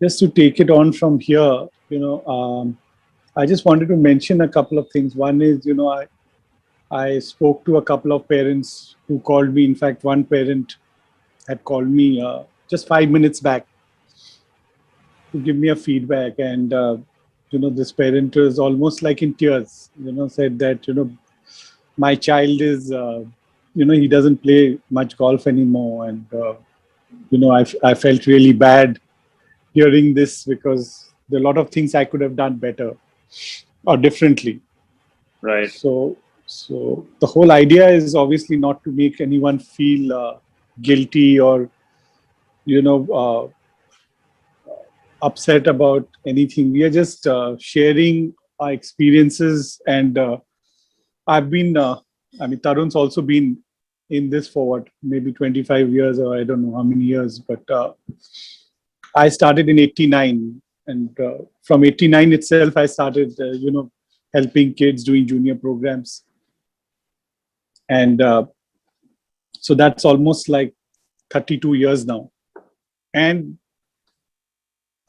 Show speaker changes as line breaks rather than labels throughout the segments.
just to take it on from here, I just wanted to mention a couple of things. One is, I spoke to a couple of parents who called me. In fact, one parent had called me just 5 minutes back to give me a feedback. And, this parent was almost like in tears, said that, my child is, he doesn't play much golf anymore. And, I felt really bad hearing this because there are a lot of things I could have done better or differently.
Right.
So the whole idea is obviously not to make anyone feel guilty or, you know, upset about anything. We are just sharing our experiences. And Tarun's also been in this for maybe 25 years, or I don't know how many years, but I started in 89. And from 89 itself, I started, helping kids doing junior programs. And so that's almost like 32 years now. And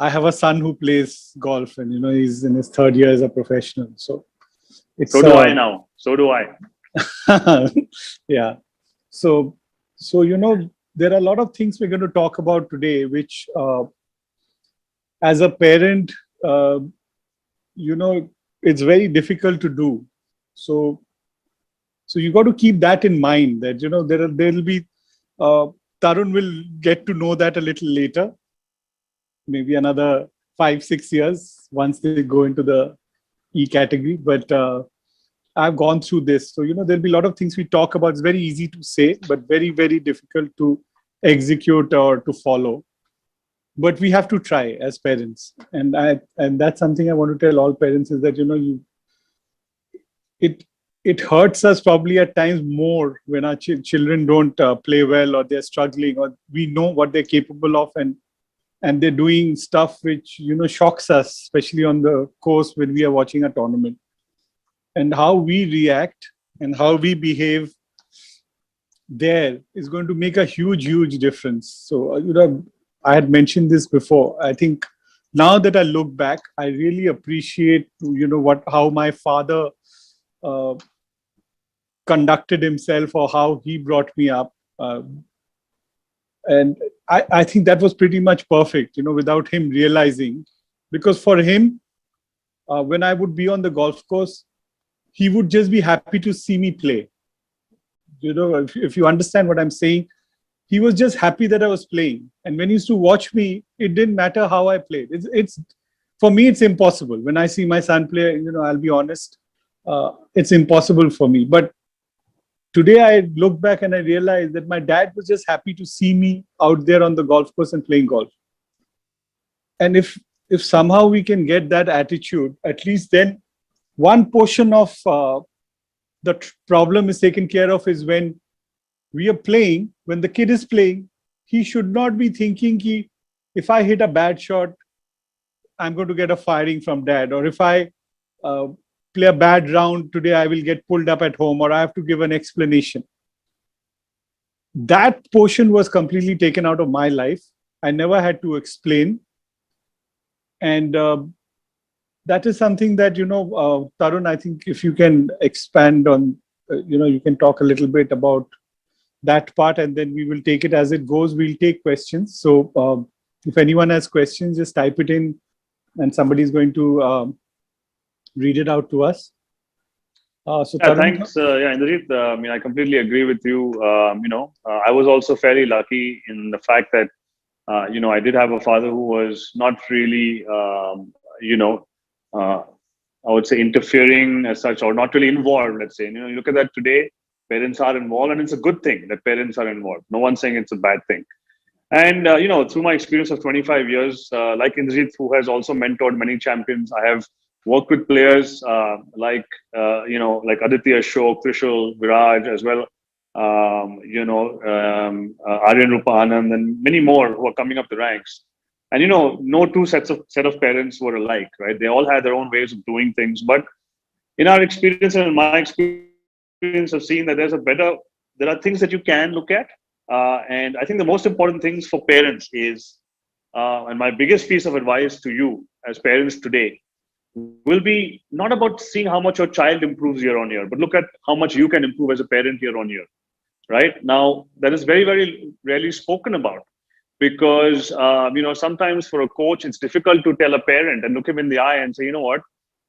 I have a son who plays golf, and he's in his third year as a professional. So
so do I now. So do I.
Yeah. So there are a lot of things we're going to talk about today, which as a parent, it's very difficult to do. So you got to keep that in mind, that there'll be Tarun will get to know that a little later, maybe another 5-6 years once they go into the E category. But I've gone through this, so there'll be a lot of things we talk about. It's very easy to say, but very, very difficult to execute or to follow. But we have to try as parents, and that's something I want to tell all parents, is that it hurts us probably at times more when our children don't play well, or they're struggling, or we know what they're capable of, and they're doing stuff which shocks us, especially on the course when we are watching a tournament. And how we react and how we behave there is going to make a huge difference. So I had mentioned this before. I think now that I look back, I really appreciate how my father conducted himself, or how he brought me up. And I think that was pretty much perfect, without him realizing. Because for him, when I would be on the golf course, he would just be happy to see me play. If you understand what I'm saying, he was just happy that I was playing. And when he used to watch me, it didn't matter how I played. It's for me, it's impossible. When I see my son play, I'll be honest, it's impossible for me. But today I look back and I realize that my dad was just happy to see me out there on the golf course and playing golf. And if somehow we can get that attitude, at least then one portion of the problem is taken care of, is when we are playing, when the kid is playing, he should not be thinking, if I hit a bad shot, I'm going to get a firing from dad, or if I play a bad round today, I will get pulled up at home, or I have to give an explanation. That portion was completely taken out of my life. I never had to explain. And that is something that, Tarun, I think if you can expand on, you can talk a little bit about that part, and then we will take it as it goes. We'll take questions. So if anyone has questions, just type it in, and somebody's going to read it out to us.
Thanks. Indrajit. I completely agree with you. I was also fairly lucky in the fact that, I did have a father who was not really, I would say interfering as such, or not really involved, let's say. You look at that today, parents are involved, and it's a good thing that parents are involved. No one's saying it's a bad thing. And, through my experience of 25 years, like Indrajit, who has also mentored many champions, I have worked with players like Aditya, Ashok, Trishul, Viraj as well, Aryan Rupa Anand, and many more who are coming up the ranks. And, no two set of parents were alike, right? They all had their own ways of doing things. But in our experience and in my experience, I've seen that there are things that you can look at. And I think the most important things for parents is and my biggest piece of advice to you as parents today will be not about seeing how much your child improves year on year, but look at how much you can improve as a parent year on year. Right now, that is very, very rarely spoken about because sometimes for a coach it's difficult to tell a parent and look him in the eye and say, you know what,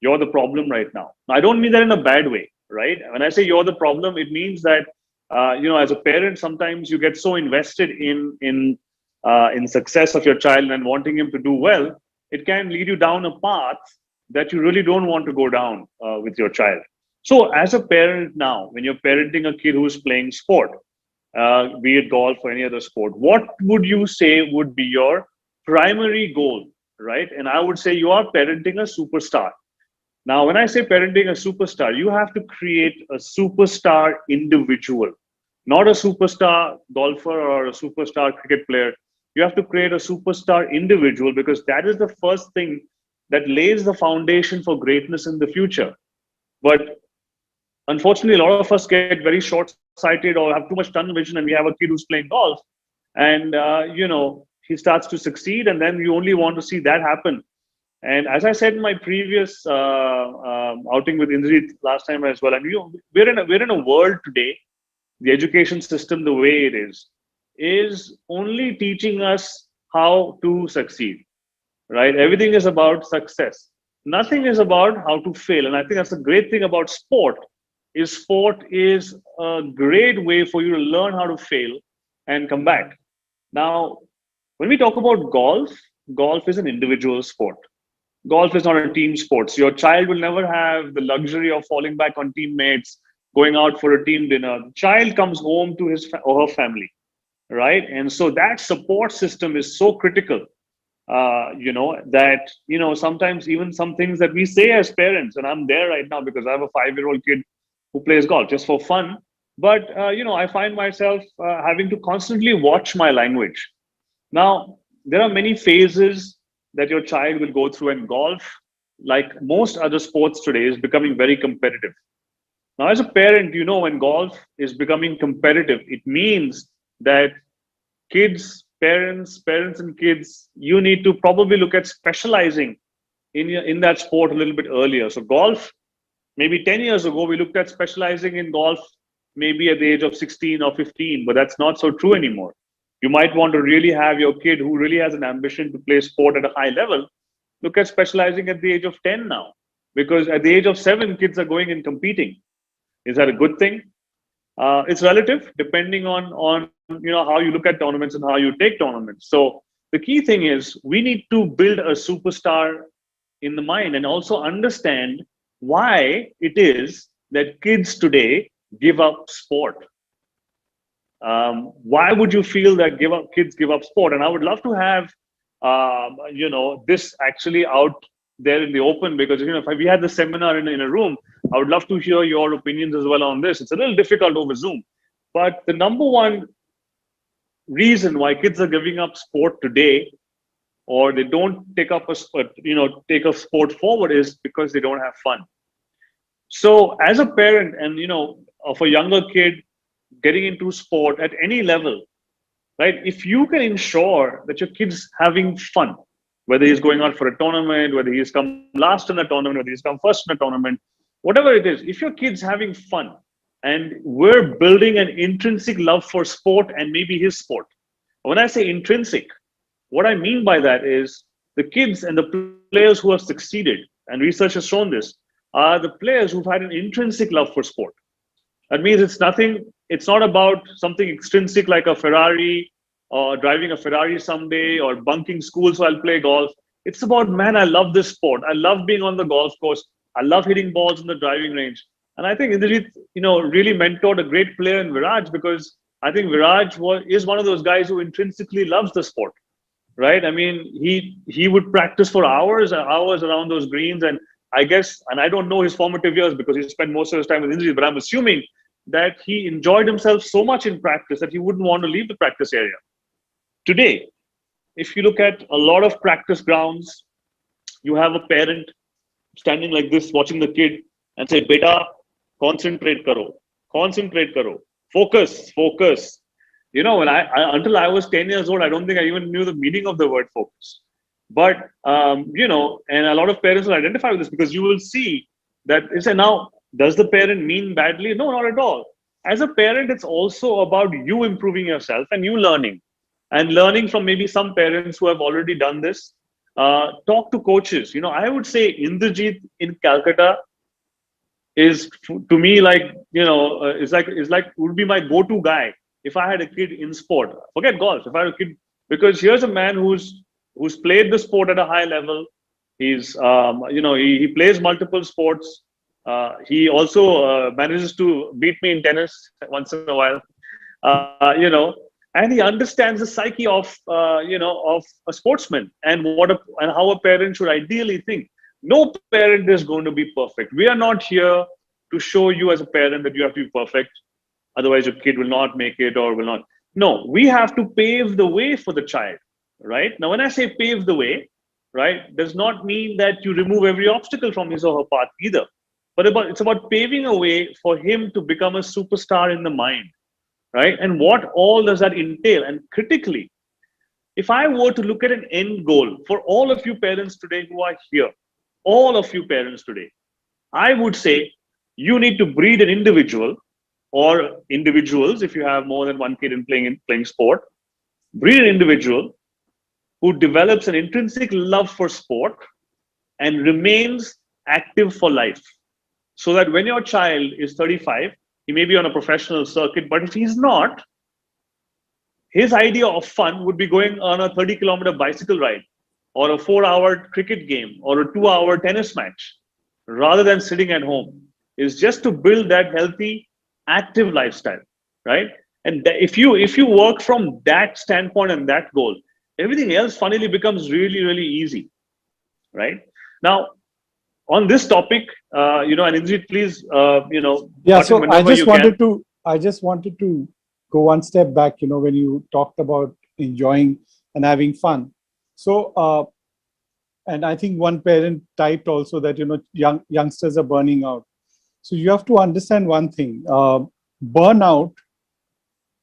you're the problem right now. I don't mean that in a bad way, right? When I say you're the problem, it means that as a parent, sometimes you get so invested in success of your child and wanting him to do well, it can lead you down a path that you really don't want to go down with your child. So, as a parent now, when you're parenting a kid who's playing sport, be it golf or any other sport, what would you say would be your primary goal, right? And I would say you are parenting a superstar. Now, when I say parenting a superstar, you have to create a superstar individual, not a superstar golfer or a superstar cricket player. You have to create a superstar individual because that is the first thing that lays the foundation for greatness in the future. But unfortunately, a lot of us get very short-sighted or have too much tunnel vision, and we have a kid who's playing golf, and he starts to succeed, and then you only want to see that happen. And as I said in my previous outing with Indrajit last time as well, I mean, we're in a world today. The education system, the way it is only teaching us how to succeed. Right? Everything is about success. Nothing is about how to fail. And I think that's the great thing about sport is a great way for you to learn how to fail and come back. Now, when we talk about golf is an individual sport. Golf is not a team sport. So your child will never have the luxury of falling back on teammates, going out for a team dinner. The child comes home to his or her family, right? And so that support system is so critical. That sometimes even some things that we say as parents, and I'm there right now because I have a 5-year-old kid who plays golf just for fun. But I find myself having to constantly watch my language. Now, there are many phases that your child will go through, and golf, like most other sports today, is becoming very competitive. Now, as a parent, when golf is becoming competitive, it means that parents and kids, you need to probably look at specializing in that sport a little bit earlier. So golf, maybe 10 years ago, we looked at specializing in golf maybe at the age of 16 or 15, but that's not so true anymore. You might want to really have your kid who really has an ambition to play sport at a high level, look at specializing at the age of 10 now, because at the age of 7, kids are going and competing. Is that a good thing? It's relative, depending on how you look at tournaments and how you take tournaments. So the key thing is we need to build a superstar in the mind and also understand why it is that kids today give up sport. Why would you feel that kids give up sport? And I would love to have this actually out there in the open, because if we had the seminar in a room, I would love to hear your opinions as well on this. It's a little difficult over Zoom, but the number one reason why kids are giving up sport today, or they don't take a sport forward, is because they don't have fun. So as a parent, and of a younger kid getting into sport at any level, right? If you can ensure that your kid's having fun, whether he's going out for a tournament, whether he's come last in a tournament, whether he's come first in a tournament, whatever it is, if your kid's having fun, and we're building an intrinsic love for sport and maybe his sport. When I say intrinsic, what I mean by that is the kids and the players who have succeeded, and research has shown this, are the players who've had an intrinsic love for sport. That means it's not about something extrinsic like a Ferrari or driving a Ferrari someday or bunking school so I'll play golf. It's about, man, I love this sport. I love being on the golf course. I love hitting balls in the driving range. And I think Indrajit, really mentored a great player in Viraj, because I think Viraj is one of those guys who intrinsically loves the sport, right? I mean, he would practice for hours and hours around those greens. And I guess, and I don't know his formative years because he spent most of his time with Indrajit, but I'm assuming that he enjoyed himself so much in practice that he wouldn't want to leave the practice area. Today, if you look at a lot of practice grounds, you have a parent standing like this, watching the kid and say, beta, concentrate karo, focus. Until I was 10 years old, I don't think I even knew the meaning of the word focus. But and a lot of parents will identify with this, because you will see that it's a now. Does the parent mean badly? No, not at all. As a parent, it's also about you improving yourself and you learning, and learning from maybe some parents who have already done this. Talk to coaches. I would say Indrajit in Calcutta is, to me, like, is like would be my go-to guy if I had a kid in sport. Forget golf. If I had a kid, because here's a man who's played the sport at a high level. He's he plays multiple sports. He also manages to beat me in tennis once in a while. And he understands the psyche of a sportsman, and and how a parent should ideally think. No parent is going to be perfect. We are not here to show you as a parent that you have to be perfect, otherwise your kid will not make it or will not. No, we have to pave the way for the child, right? Now, when I say pave the way, right, does not mean that you remove every obstacle from his or her path either. But it's about paving a way for him to become a superstar in the mind, right? And what all does that entail? And critically, if I were to look at an end goal for all of you parents today who are here, all of you parents today, I would say you need to breed an individual, or individuals if you have more than one kid in playing sport. Breed an individual who develops an intrinsic love for sport and remains active for life. So that when your child is 35, he may be on a professional circuit, but if he's not, his idea of fun would be going on a 30-kilometer bicycle ride, or a 4-hour cricket game, or a 2-hour tennis match, rather than sitting at home. Is just to build that healthy, active lifestyle, right? And if you work from that standpoint and that goal, everything else funnily becomes really, really easy, right? Now, on this topic, and Indrajit, please,
Yeah,
cut in
so I
whenever
just
you can.
wanted to I just wanted to go one step back, when you talked about enjoying and having fun. So and I think one parent typed also that youngsters are burning out. So you have to understand one thing. Burnout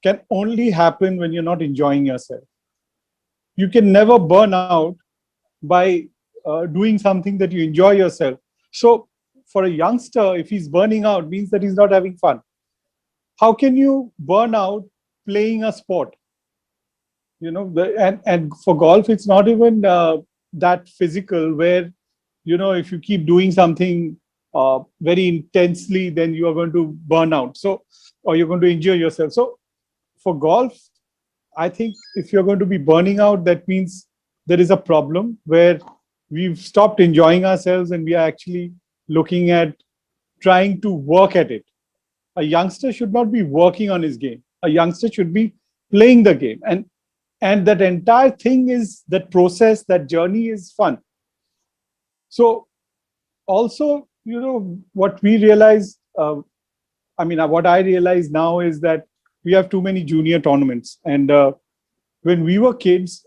can only happen when you're not enjoying yourself. You can never burn out by doing something that you enjoy yourself. So for a youngster, if he's burning out, means that he's not having fun. How can you burn out playing a sport? And for golf, it's not even that physical, where if you keep doing something very intensely, then you are going to burn out. So, or you're going to injure yourself. So for golf, I think if you're going to be burning out, that means there is a problem where we've stopped enjoying ourselves and we are actually looking at trying to work at it. A youngster should not be working on his game. A youngster should be playing the game. And that entire thing is, that process, that journey is fun. So also, what we realize, what I realize now is that we have too many junior tournaments. And when we were kids,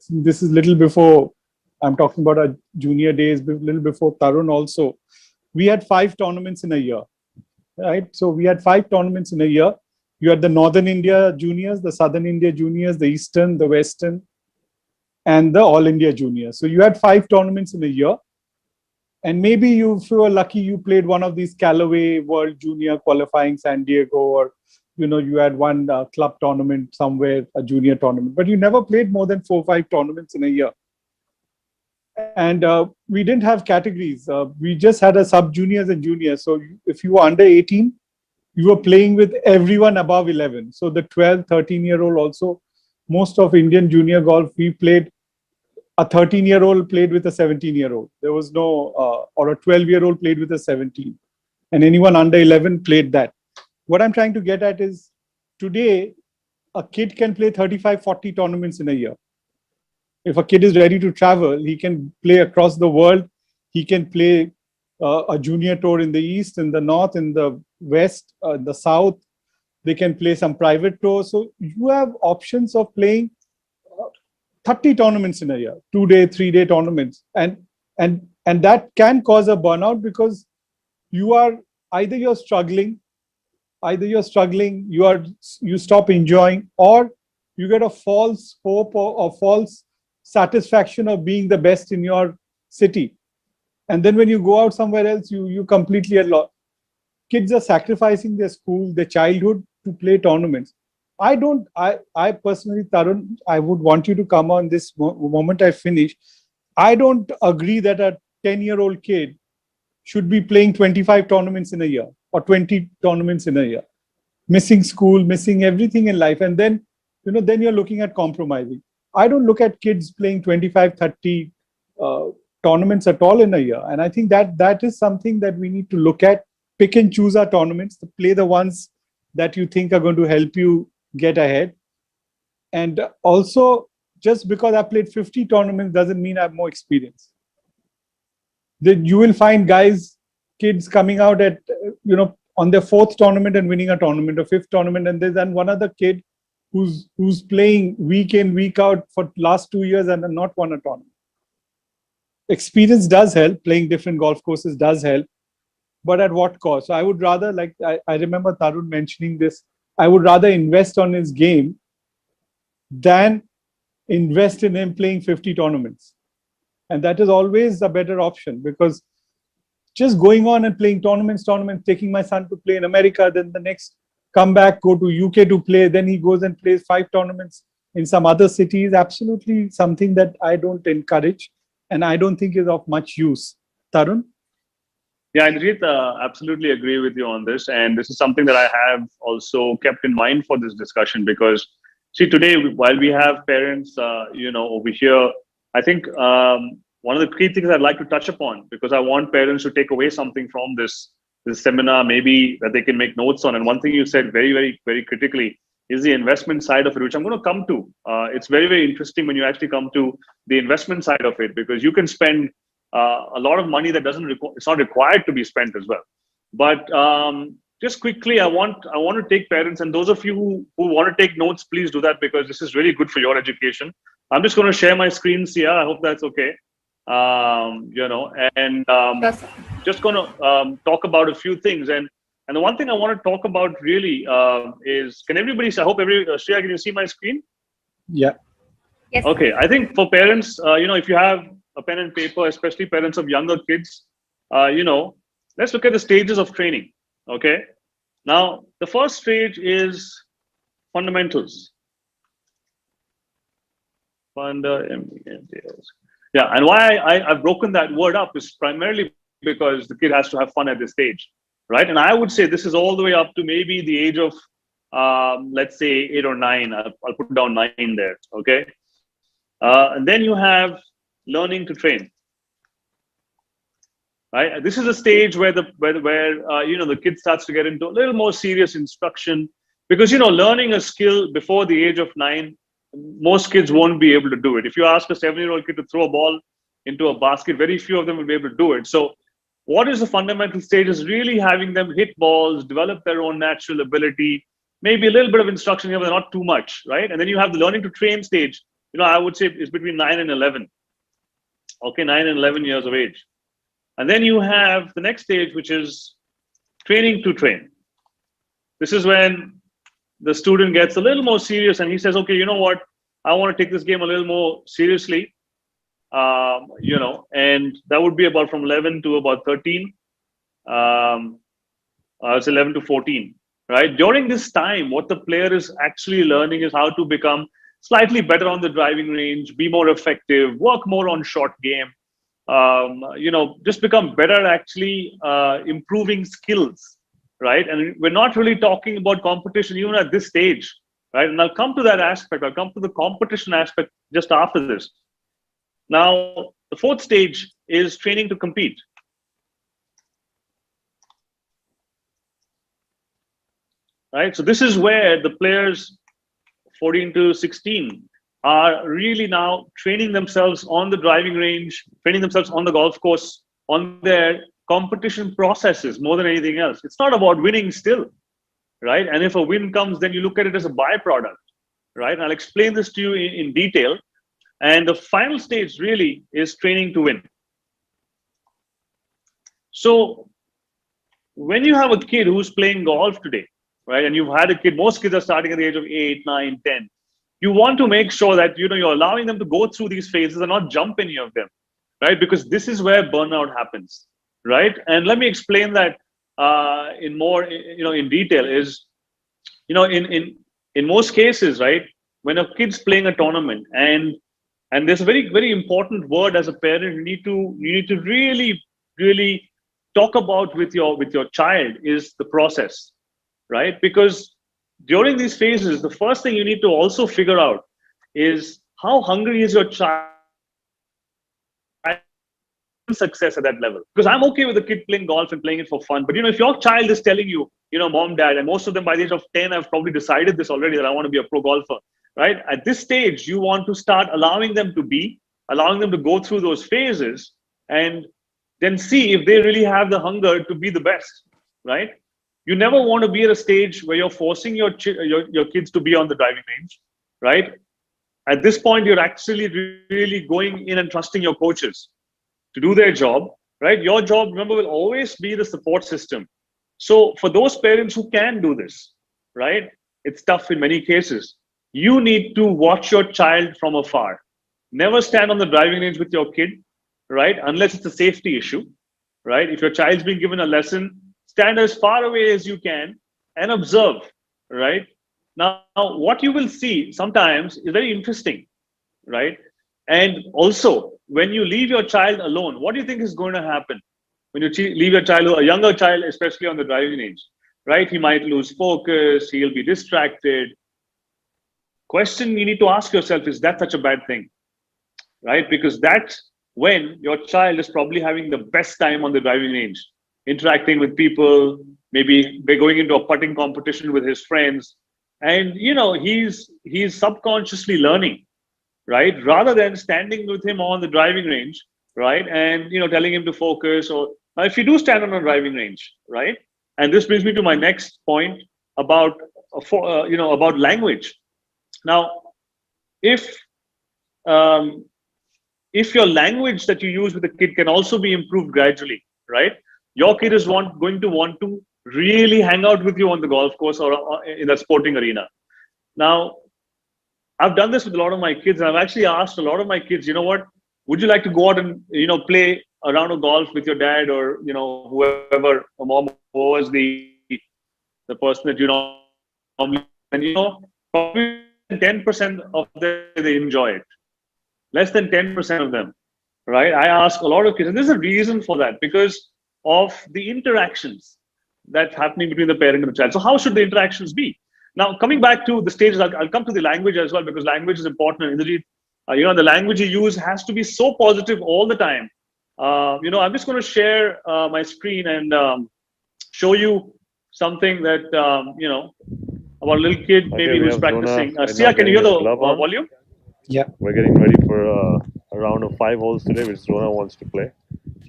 this is little before, I'm talking about our junior days, little before Tarun also, we had 5 tournaments in a year, right? So we had 5 tournaments in a year. You had the Northern India juniors, the Southern India juniors, the Eastern, the Western, and the All India juniors. So you had 5 tournaments in a year. And maybe if you were lucky, you played one of these Callaway World Junior qualifying San Diego, or you had one club tournament somewhere, a junior tournament, but you never played more than 4 or 5 tournaments in a year. And we didn't have categories. We just had a sub juniors and juniors. So if you were under 18, you were playing with everyone above 11. So the 12, 13-year-old also, most of Indian junior golf, we played, a 13-year-old played with a 17-year-old. There was no, or a 12-year-old played with a 17. And anyone under 11 played that. What I'm trying to get at is, today, a kid can play 35, 40 tournaments in a year. If a kid is ready to travel, he can play across the world. He can play a junior tour in the East, in the North, in the West, the South. They can play some private tours. So you have options of playing 30 tournaments in a year, 2-day, 3-day tournaments. And that can cause a burnout, because you are either you're struggling either you're struggling, you stop enjoying, or you get a false hope or false satisfaction of being the best in your city. And then when you go out somewhere else, you completely are lost. Kids are sacrificing their school, their childhood to play tournaments. I personally, Tarun, I would want you to come on this moment I finish. I don't agree that a 10-year-old kid should be playing 25 tournaments in a year or 20 tournaments in a year, missing school, missing everything in life. And then, then you're looking at compromising. I don't look at kids playing 25, 30 uh, tournaments at all in a year. And I think that is something that we need to look at, pick and choose our tournaments, to play the ones that you think are going to help you get ahead. And also, just because I played 50 tournaments doesn't mean I have more experience. Then you will find kids coming out at, on their fourth tournament and winning a tournament, or fifth tournament, and there's then one other kid who's playing week in, week out for last 2 years and not won a tournament. Experience does help, playing different golf courses does help, but at what cost? So I would rather, like I remember Tarun mentioning this, I would rather invest on his game than invest in him playing 50 tournaments. And that is always a better option, because just going on and playing tournaments, taking my son to play in America, then the next come back, go to UK to play, then he goes and plays 5 tournaments in some other city is absolutely something that I don't encourage and I don't think is of much use. Tarun?
Yeah, Indrajit, absolutely agree with you on this. And this is something that I have also kept in mind for this discussion, because see, today, while we have parents, over here, I think one of the key things I'd like to touch upon, because I want parents to take away something from this seminar, maybe that they can make notes on. And one thing you said very, very, very critically is the investment side of it, which I'm going to come to. It's very, very interesting when you actually come to the investment side of it, because you can spend a lot of money that it's not required to be spent as well. But just quickly, I want to take parents, and those of you who want to take notes, please do that, because this is really good for your education. I'm just going to share my screens here. I hope that's okay. Just going to talk about a few things. And the one thing I want to talk about really is, can everybody, I hope Shreya, can you see my screen?
Yeah.
Yes.
Okay. I think for parents, if you have a pen and paper, especially parents of younger kids, let's look at the stages of training. Okay. Now, the first stage is fundamentals. Fundamentals. Yeah. And why I've broken that word up is primarily because the kid has to have fun at this stage, right? And I would say this is all the way up to maybe the age of, let's say 8 or 9. I'll put down 9 there. Okay. And then you have learning to train. Right. This is a stage where the kid starts to get into a little more serious instruction, because learning a skill before the age of 9, most kids won't be able to do it. If you ask a 7-year-old kid to throw a ball into a basket, very few of them will be able to do it. So, what is the fundamental stage is really having them hit balls, develop their own natural ability, maybe a little bit of instruction here, but not too much, right? And then you have the learning to train stage. I would say it's between 9 and 11. Okay, 9 and 11 years of age. And then you have the next stage, which is training to train. This is when the student gets a little more serious and he says, okay, you know what? I want to take this game a little more seriously. And that would be about from 11 to about 13. It's 11 to 14, right? During this time, what the player is actually learning is how to become slightly better on the driving range, be more effective, work more on short game, just become better at actually improving skills, right? And we're not really talking about competition even at this stage, right? And I'll come to that aspect. I'll come to the competition aspect just after this. Now, the fourth stage is training to compete. Right? So this is where the players 14 to 16 are really now training themselves on the driving range, training themselves on the golf course, on their competition processes more than anything else. It's not about winning still, right? And if a win comes, then you look at it as a byproduct, right? And I'll explain this to you in detail. And the final stage really is training to win. So when you have a kid who's playing golf today, right? And you've had a kid, most kids are starting at the age of 8, 9, 10. You want to make sure that, you're allowing them to go through these phases and not jump any of them, right? Because this is where burnout happens, right? And let me explain that in more, in detail is, in most cases, right, when a kid's playing a tournament, and there's a very, very important word as a parent you need to really, really talk about with your child is the process, right? Because during these phases, the first thing you need to also figure out is how hungry is your child success at that level. Because I'm okay with the kid playing golf and playing it for fun. But if your child is telling you, mom, dad, and most of them by the age of 10 have probably decided this already, that I want to be a pro golfer, right? At this stage, you want to start allowing them to go through those phases, and then see if they really have the hunger to be the best, right? You never want to be at a stage where you're forcing your kids to be on the driving range, right? At this point, you're actually really going in and trusting your coaches to do their job, right? Your job, remember, will always be the support system. So for those parents who can do this, right, it's tough in many cases. You need to watch your child from afar. Never stand on the driving range with your kid, right? Unless it's a safety issue, right? If your child's being given a lesson, stand as far away as you can and observe, right? Now, what you will see sometimes is very interesting, right? And also, when you leave your child alone, what do you think is going to happen? When you leave your child, a younger child, especially on the driving range, right? He might lose focus, he'll be distracted. Question you need to ask yourself, is that such a bad thing, right? Because that's when your child is probably having the best time on the driving range, interacting with people, maybe they're going into a putting competition with his friends, and he's subconsciously learning, right? Rather than standing with him on the driving range, right? And telling him to focus. Or now, if you do stand on a driving range, right? And this brings me to my next point about about language. Now, if um, if your language that you use with the kid can also be improved gradually, right? Your kid is going to want to really hang out with you on the golf course or in the sporting arena. Now, I've done this with a lot of my kids, and I've actually asked a lot of my kids, what, would you like to go out and play a round of golf with your dad, or whoever, a mom, who was the person that normally, and probably 10% of them, they enjoy it. Less than 10% of them, right? I ask a lot of kids, and there's a reason for that, because of the interactions that's happening between the parent and the child. So how should the interactions be? Now, coming back to the stages, I'll come to the language as well, because language is important. Indrajit, the language you use has to be so positive all the time. I'm just going to share my screen and show you something that, about a little kid, maybe who's practicing. Sia, can you hear the volume?
Yeah.
We're getting ready for a round of 5 holes today, which Drona wants to play.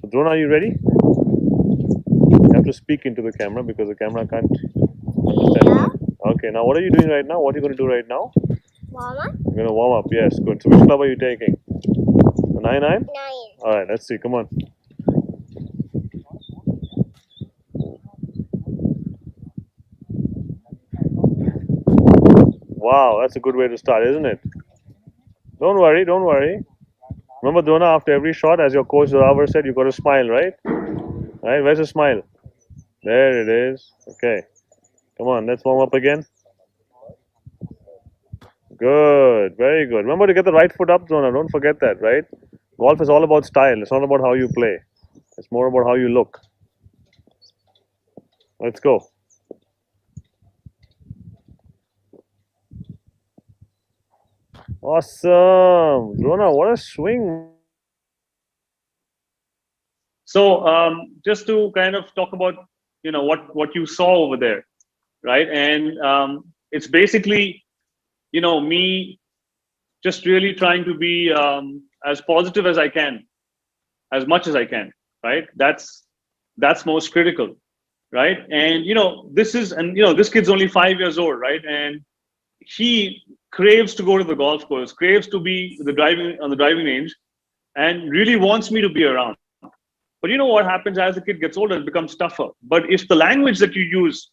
So, Drona, are you ready? You have to speak into the camera because the camera can't understand.
Yeah.
Okay, now what are you doing right now? What are you going to do right now?
Warm up.
You're going to warm up. Yes, good. So, which club are you taking? The 9-9?
9.
All right, let's see. Come on. Wow, that's a good way to start, isn't it? Don't worry, don't worry. Remember, Dona, after every shot, as your coach Ravar said, you got to smile, right? Right? Where's the smile? There it is. Okay. Come on, let's warm up again. Good. Very good. Remember to get the right foot up, Dona. Don't forget that, right? Golf is all about style. It's not about how you play. It's more about how you look. Let's go. Awesome. Dona, what a swing.
So just to kind of talk about what you saw over there, right? And it's basically me just really trying to be as positive as I can, as much as I can, right? That's most critical, right? And this kid's only 5 years old, right? And he craves to go to the golf course, craves to be on the driving range, and really wants me to be around. But what happens as the kid gets older, it becomes tougher. But if the language that you use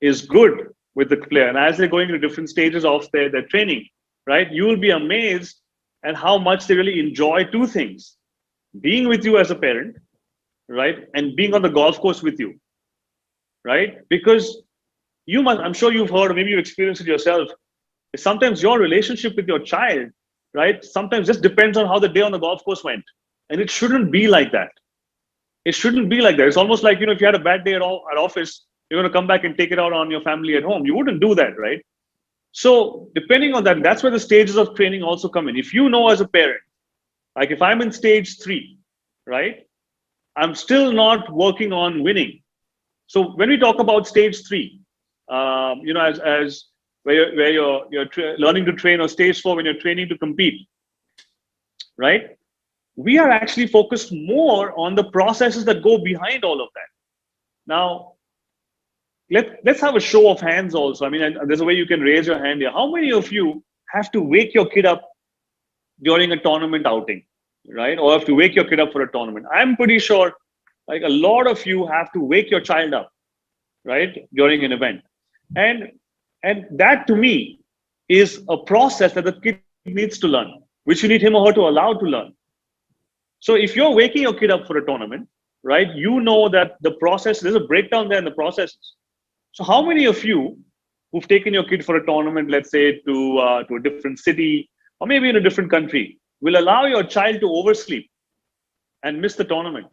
is good with the player, and as they're going to different stages of their training, right, you will be amazed at how much they really enjoy two things: being with you as a parent, right, and being on the golf course with you, right? Because you must, I'm sure you've heard, or maybe you've experienced it yourself, is sometimes your relationship with your child, right, sometimes just depends on how the day on the golf course went. And it shouldn't be like that. It shouldn't be like that. It's almost like, if you had a bad day at office, you're going to come back and take it out on your family at home. You wouldn't do that, right? So depending on that, that's where the stages of training also come in. If you know as a parent, like if I'm in stage 3, right, I'm still not working on winning. So when we talk about stage 3, as where you're learning to train, or stage 4 when you're training to compete, right? We are actually focused more on the processes that go behind all of that. Now, let's have a show of hands also. I mean, there's a way you can raise your hand here. How many of you have to wake your kid up during a tournament outing, right? Or have to wake your kid up for a tournament? I'm pretty sure like a lot of you have to wake your child up, right, during an event. And that to me is a process that the kid needs to learn, which you need him or her to allow to learn. So if you're waking your kid up for a tournament, right, you know that the process, there's a breakdown there in the processes. So how many of you who've taken your kid for a tournament, let's say to a different city or maybe in a different country, will allow your child to oversleep and miss the tournament,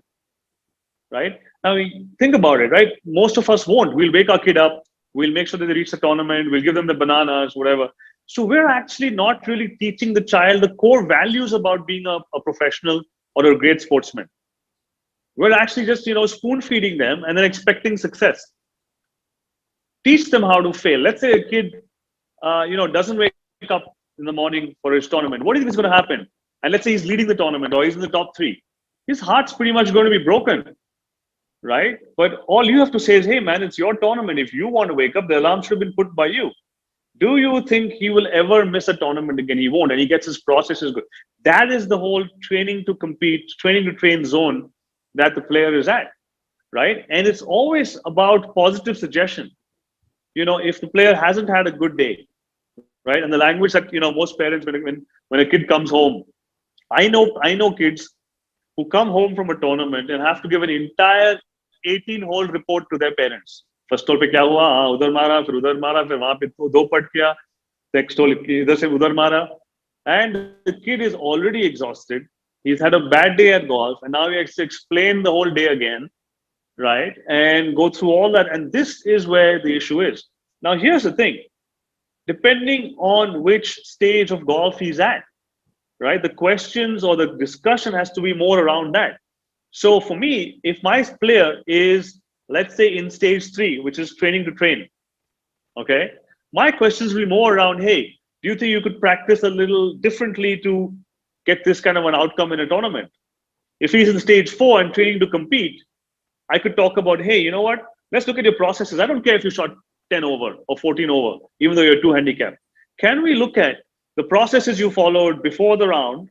right? Now think about it, right? Most of us won't. We'll wake our kid up, we'll make sure that they reach the tournament, we'll give them the bananas, whatever. So we're actually not really teaching the child the core values about being a professional or a great sportsman. We're actually just, spoon feeding them and then expecting success. Teach them how to fail. Let's say a kid, doesn't wake up in the morning for his tournament. What do you think is going to happen? And let's say he's leading the tournament or he's in the top 3. His heart's pretty much going to be broken, right? But all you have to say is, hey, man, it's your tournament. If you want to wake up, the alarm should have been put by you. Do you think he will ever miss a tournament again? He won't, and he gets his processes good. That is the whole training to compete, training to train zone that the player is at, right? And it's always about positive suggestion. If the player hasn't had a good day, right? And the language that most parents, when a kid comes home, I know kids who come home from a tournament and have to give an entire 18-hole report to their parents. First hole पे क्या हुआ? हाँ उधर मारा, फिर उधर मारा, फिर वहां पे दो पट किया, next hole इधर से उधर मारा, and the kid is already exhausted. He's had a bad day at golf, and now he has to explain the whole day again, right? And go through all that, and this is where the issue is. Now, here's the thing: depending on which stage of golf he's at, right, the questions or the discussion has to be more around that. So, for me, if my player is, let's say, in stage 3, which is training to train, okay, my questions will be more around, hey, do you think you could practice a little differently to get this kind of an outcome in a tournament? If he's in stage 4 and training to compete, I could talk about, hey, you know what? Let's look at your processes. I don't care if you shot 10 over or 14 over, even though you're 2 handicap. Can we look at the processes you followed before the round,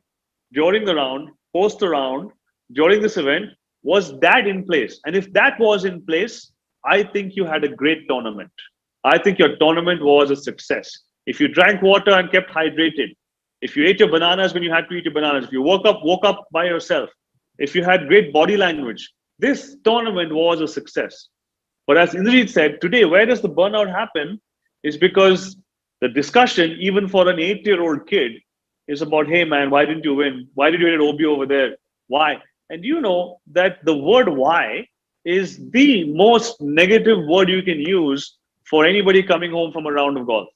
during the round, post the round, during this event? Was that in place? And if that was in place, I think you had a great tournament. I think your tournament was a success. If you drank water and kept hydrated, if you ate your bananas when you had to eat your bananas, if you woke up by yourself, if you had great body language, this tournament was a success. But as Indrajit said, today, where does the burnout happen is because the discussion, even for an 8-year-old kid, is about, hey, man, why didn't you win? Why did you hit OB over there? Why? And you know that the word why is the most negative word you can use for anybody coming home from a round of golf.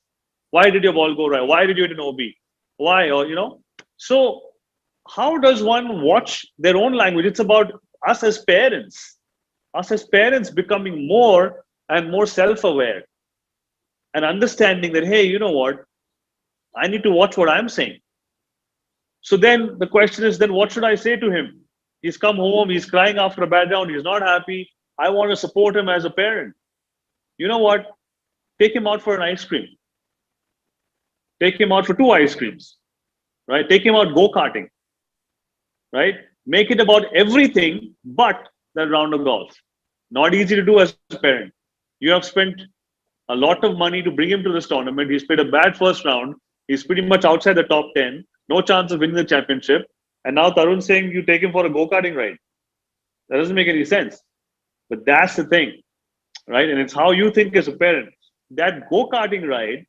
Why did your ball go right? Why did you hit an OB? Why? Or, so how does one watch their own language? It's about us as parents becoming more and more self-aware and understanding that, hey, you know what? I need to watch what I'm saying. So then the question is, then what should I say to him? He's come home, he's crying after a bad round, he's not happy. I want to support him as a parent. You know what? Take him out for an ice cream. Take him out for 2 ice creams, right? Take him out go-karting, right? Make it about everything but that round of golf. Not easy to do as a parent. You have spent a lot of money to bring him to this tournament. He's played a bad first round. He's pretty much outside the top 10. No chance of winning the championship. And now Tarun saying you take him for a go-karting ride. That doesn't make any sense. But that's the thing, right? And it's how you think as a parent. That go-karting ride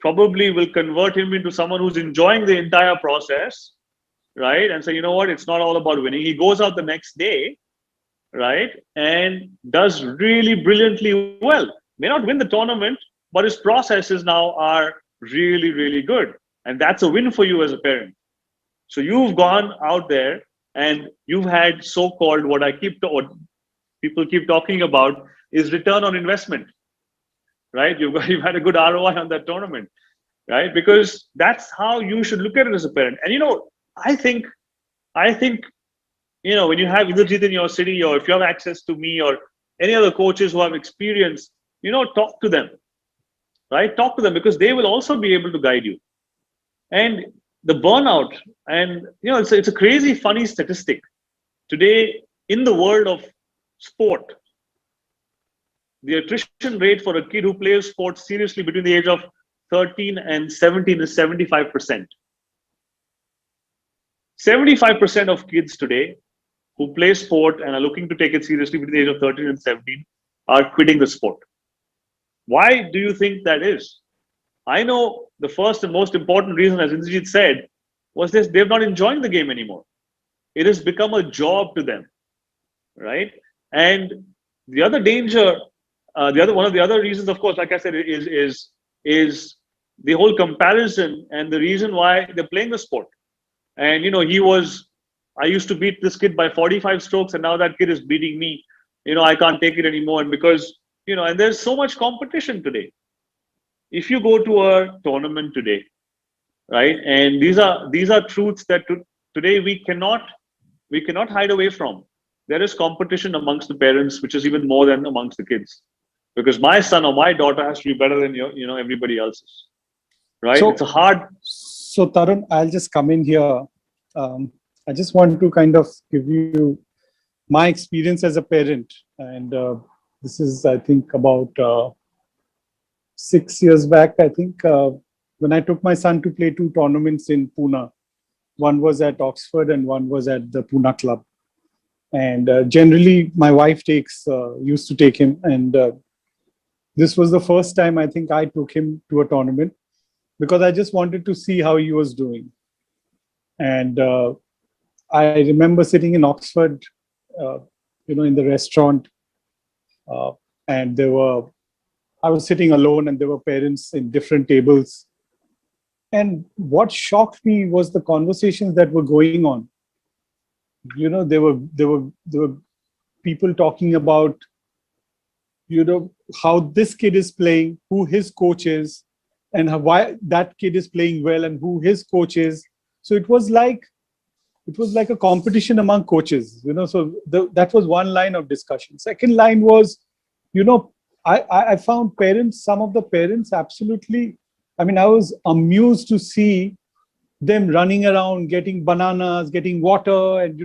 probably will convert him into someone who's enjoying the entire process, right? And say, you know what, it's not all about winning. He goes out the next day, right? And does really brilliantly well. May not win the tournament, but his processes now are really, really good. And that's a win for you as a parent. So you've gone out there and you've had so-called what people keep talking about is return on investment, right? You've had a good ROI on that tournament, right? Because that's how you should look at it as a parent. And I think when you have Indrajit in your city, or if you have access to me or any other coaches who have experience, talk to them, right? Talk to them because they will also be able to guide you. And the burnout, and it's a crazy, funny statistic today in the world of sport. The attrition rate for a kid who plays sports seriously between the age of 13 and 17 is 75%. 75% of kids today who play sport and are looking to take it seriously between the age of 13 and 17 are quitting the sport. Why do you think that is? I know the first and most important reason, as Indrajit said, was this: they're not enjoying the game anymore. It has become a job to them, right? And the other danger, one of the other reasons, of course, like I said, is the whole comparison and the reason why they're playing the sport. And I used to beat this kid by 45 strokes, and now that kid is beating me. I can't take it anymore, and because and there's so much competition today. If you go to a tournament today, right, and these are truths that today we cannot hide away from. There is competition amongst the parents, which is even more than amongst the kids, because my son or my daughter has to be better than everybody else's, right?
So,
it's a hard.
So Tarun, I'll just come in here. I just want to kind of give you my experience as a parent, and this is, I think, about 6 years back. I think when I took my son to play 2 tournaments in Pune. One was at Oxford and one was at the Pune club. And generally, my wife used to take him, and this was the first time I think I took him to a tournament, because I just wanted to see how he was doing. And I remember sitting in Oxford, in the restaurant, and I was sitting alone, and there were parents in different tables. And what shocked me was the conversations that were going on. There were people talking about, how this kid is playing, who his coach is, and why that kid is playing well, and who his coach is. So it was like a competition among coaches. So that was one line of discussion. Second line was, I found some of the parents absolutely. I mean, I was amused to see them running around, getting bananas, getting water, and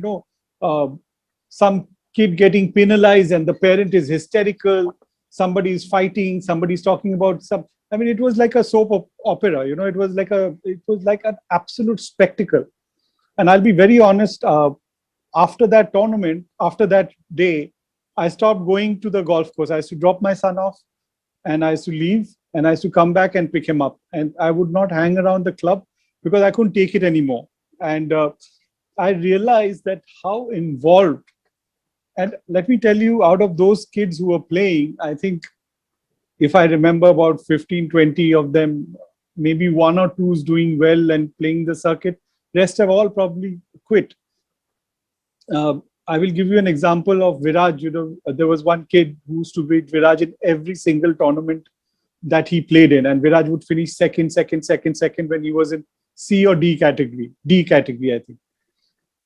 some kid getting penalized, and the parent is hysterical. Somebody is fighting. Somebody's talking about some. I mean, it was like a soap opera. It was like an absolute spectacle. And I'll be very honest. After that tournament, after that day, I stopped going to the golf course. I used to drop my son off, and I used to leave, and I used to come back and pick him up. And I would not hang around the club because I couldn't take it anymore. And I realized that how involved. And let me tell you, out of those kids who were playing, I think, if I remember, about 15, 20 of them, maybe 1 or 2 is doing well and playing the circuit. Rest have all probably quit. I will give you an example of Viraj. There was one kid who used to beat Viraj in every single tournament that he played in, and Viraj would finish second when he was in C or D category, I think.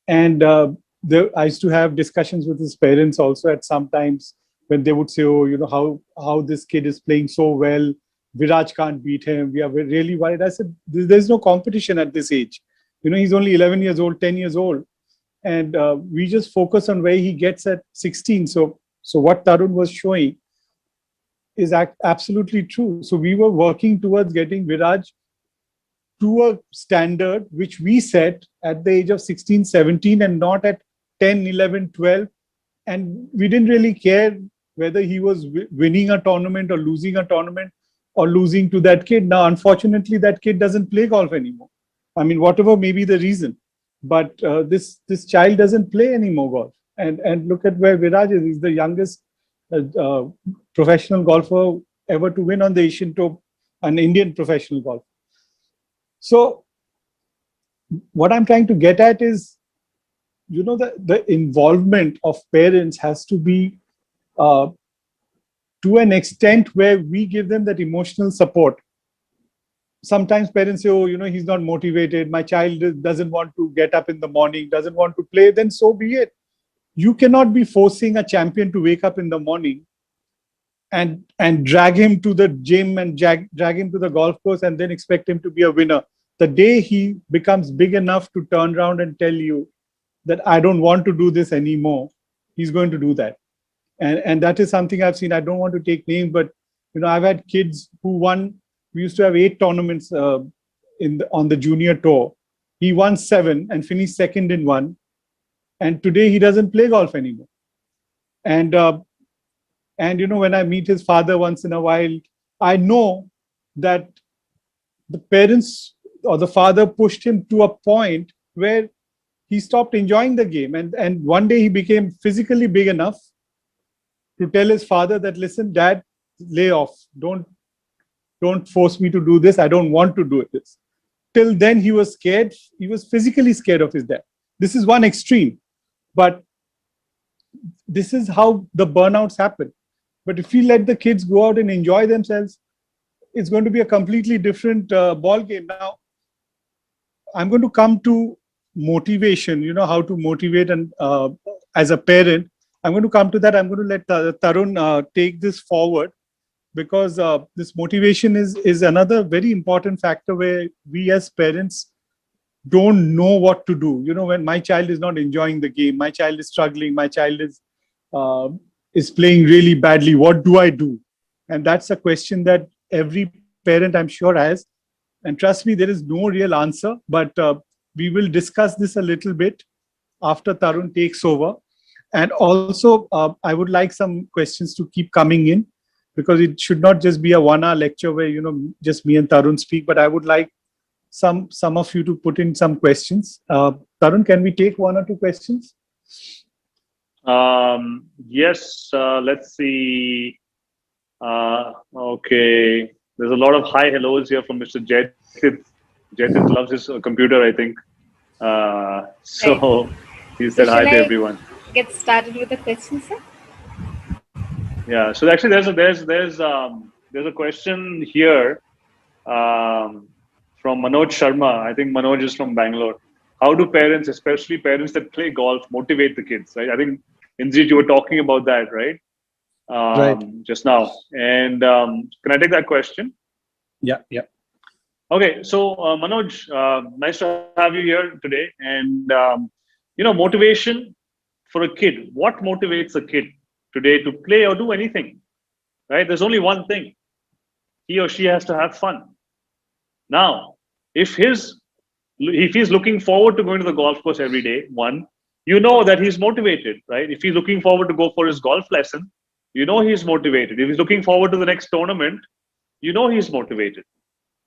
And I used to have discussions with his parents also at some times, when they would say, "Oh, how this kid is playing so well. Viraj can't beat him. We are really worried." I said, "There's no competition at this age. He's only 11 years old, 10 years old, and we just focus on where he gets at 16." So what Tarun was showing, is absolutely true. So we were working towards getting Viraj to a standard which we set at the age of 16, 17, and not at 10, 11, 12. And we didn't really care whether he was winning a tournament or losing a tournament or losing to that kid. Now, unfortunately, that kid doesn't play golf anymore. I mean, whatever may be the reason, but this child doesn't play anymore golf. And look at where Viraj is. He's the youngest professional golfer ever to win on the Asian Tour, an Indian professional golfer. So what I'm trying to get at is, the involvement of parents has to be to an extent where we give them that emotional support. Sometimes parents say, oh, he's not motivated. My child doesn't want to get up in the morning, doesn't want to play. Then so be it. You cannot be forcing a champion to wake up in the morning and drag him to the gym and drag him to the golf course and then expect him to be a winner. The day he becomes big enough to turn around and tell you that I don't want to do this anymore, he's going to do that. And that is something I've seen. I don't want to take names, but I've had kids who won. We used to have 8 tournaments on the junior tour. He won 7 and finished second in 1. And today he doesn't play golf anymore. And when I meet his father once in a while, I know that the parents or the father pushed him to a point where he stopped enjoying the game. And one day he became physically big enough to tell his father that, listen, Dad, lay off. Don't force me to do this. I don't want to do this. Till then, he was scared. He was physically scared of his dad. This is one extreme. But this is how the burnouts happen. But if we let the kids go out and enjoy themselves, it's going to be a completely different ball game. Now, I'm going to come to motivation, how to motivate and as a parent. I'm going to come to that. I'm going to let Tarun take this forward, because this motivation is another very important factor where we as parents don't know what to do. When my child is not enjoying the game, my child is struggling, my child is playing really badly, what do I do? And that's a question that every parent, I'm sure, has. And trust me, there is no real answer, but we will discuss this a little bit after Tarun takes over. And also, I would like some questions to keep coming in, because it should not just be a 1-hour lecture where, just me and Tarun speak, but I would like some of you to put in some questions. Tarun, can we take 1 or 2 questions?
Yes, let's see. Okay. There's a lot of hi hellos here from Mr. Jaitit. Jaitit loves his computer, I think. So he said hi to everyone.
Get started with the questions, sir?
Yeah. So actually, there's a question here from Manoj Sharma. I think Manoj is from Bangalore. How do parents, especially parents that play golf, motivate the kids? Right. I think Indrajit, you were talking about that, right?
Right.
Just now. And can I take that question?
Yeah.
Okay. So Manoj, nice to have you here today. And motivation for a kid. What motivates a kid today to play or do anything? Right? There's only one thing. He or she has to have fun. Now, if he's looking forward to going to the golf course every day, that he's motivated, right? If he's looking forward to go for his golf lesson, he's motivated. If he's looking forward to the next tournament, he's motivated,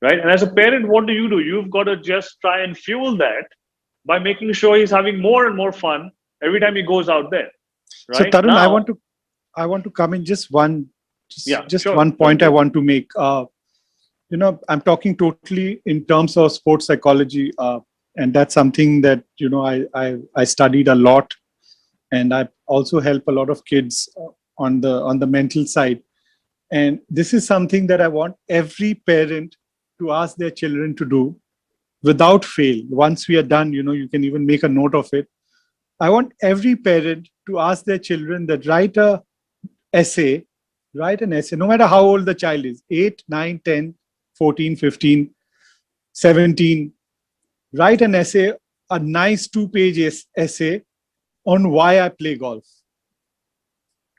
right? And as a parent, what do? You've got to just try and fuel that by making sure he's having more and more fun every time he goes out there. Right?
So Tarun,
now,
I want to come in just one point
Sure.
I want to make. I'm talking totally in terms of sports psychology, and that's something that I studied a lot, and I also help a lot of kids on the mental side. And this is something that I want every parent to ask their children to do without fail. Once we are done, you can even make a note of it. I want every parent to ask their children that write an essay, no matter how old the child is, 8, 9, 10, 14, 15, 17, write an essay, a nice 2-page essay on why I play golf.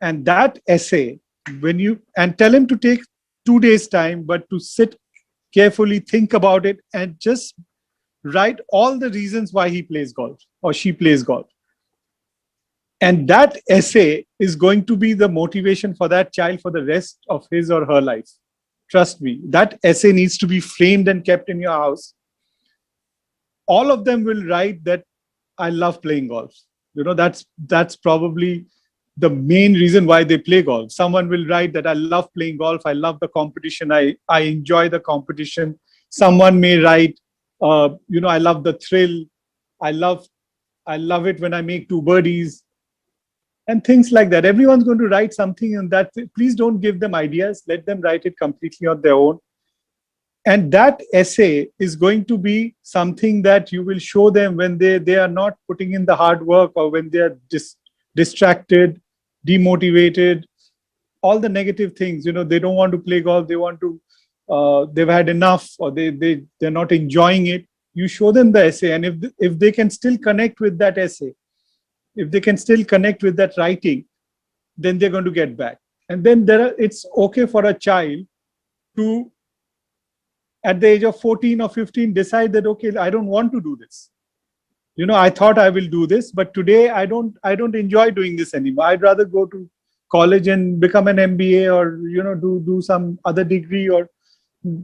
And that essay and tell him to take 2 days time, but to sit carefully, think about it, and just write all the reasons why he plays golf or she plays golf. And that essay is going to be the motivation for that child for the rest of his or her life. Trust me, that essay needs to be framed and kept in your house. All of them will write that I love playing golf. That's probably the main reason why they play golf. Someone will write that I love playing golf. I love the competition. I enjoy the competition. Someone may write, I love the thrill. I love it when I make 2 birdies and things like that. Everyone's going to write something, and that please don't give them ideas. Let them write it completely on their own. And that essay is going to be something that you will show them when they are not putting in the hard work, or when they are distracted, demotivated, all the negative things. They don't want to play golf. They want to, they've had enough, or they're not enjoying it. You show them the essay, and if they can still connect with that essay, if they can still connect with that writing, then they're going to get back. And then it's okay for a child to, at the age of 14 or 15, decide that, okay, I don't want to do this. I thought I will do this, but today I don't enjoy doing this anymore. I'd rather go to college and become an MBA, or do some other degree, or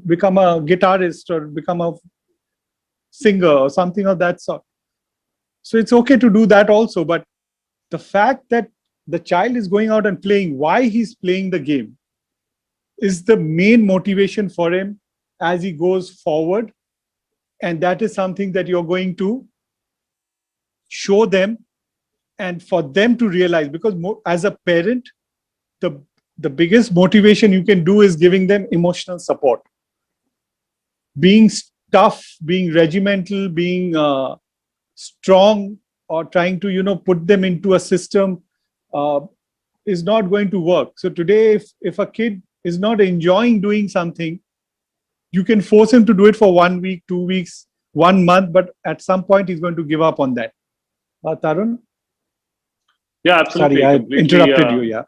become a guitarist, or become a singer, or something of that sort. So it's okay to do that also. But the fact that the child is going out and playing, why he's playing the game, is the main motivation for him as he goes forward. And that is something that you're going to show them, and for them to realize. Because as a parent, the biggest motivation you can do is giving them emotional support. Being tough, being regimental, being strong, or trying to put them into a system is not going to work. So today, if a kid is not enjoying doing something, you can force him to do it for 1 week, 2 weeks, 1 month, but at some point he's going to give up on that. Tarun?
Yeah, absolutely.
Sorry, I interrupted you. Yeah.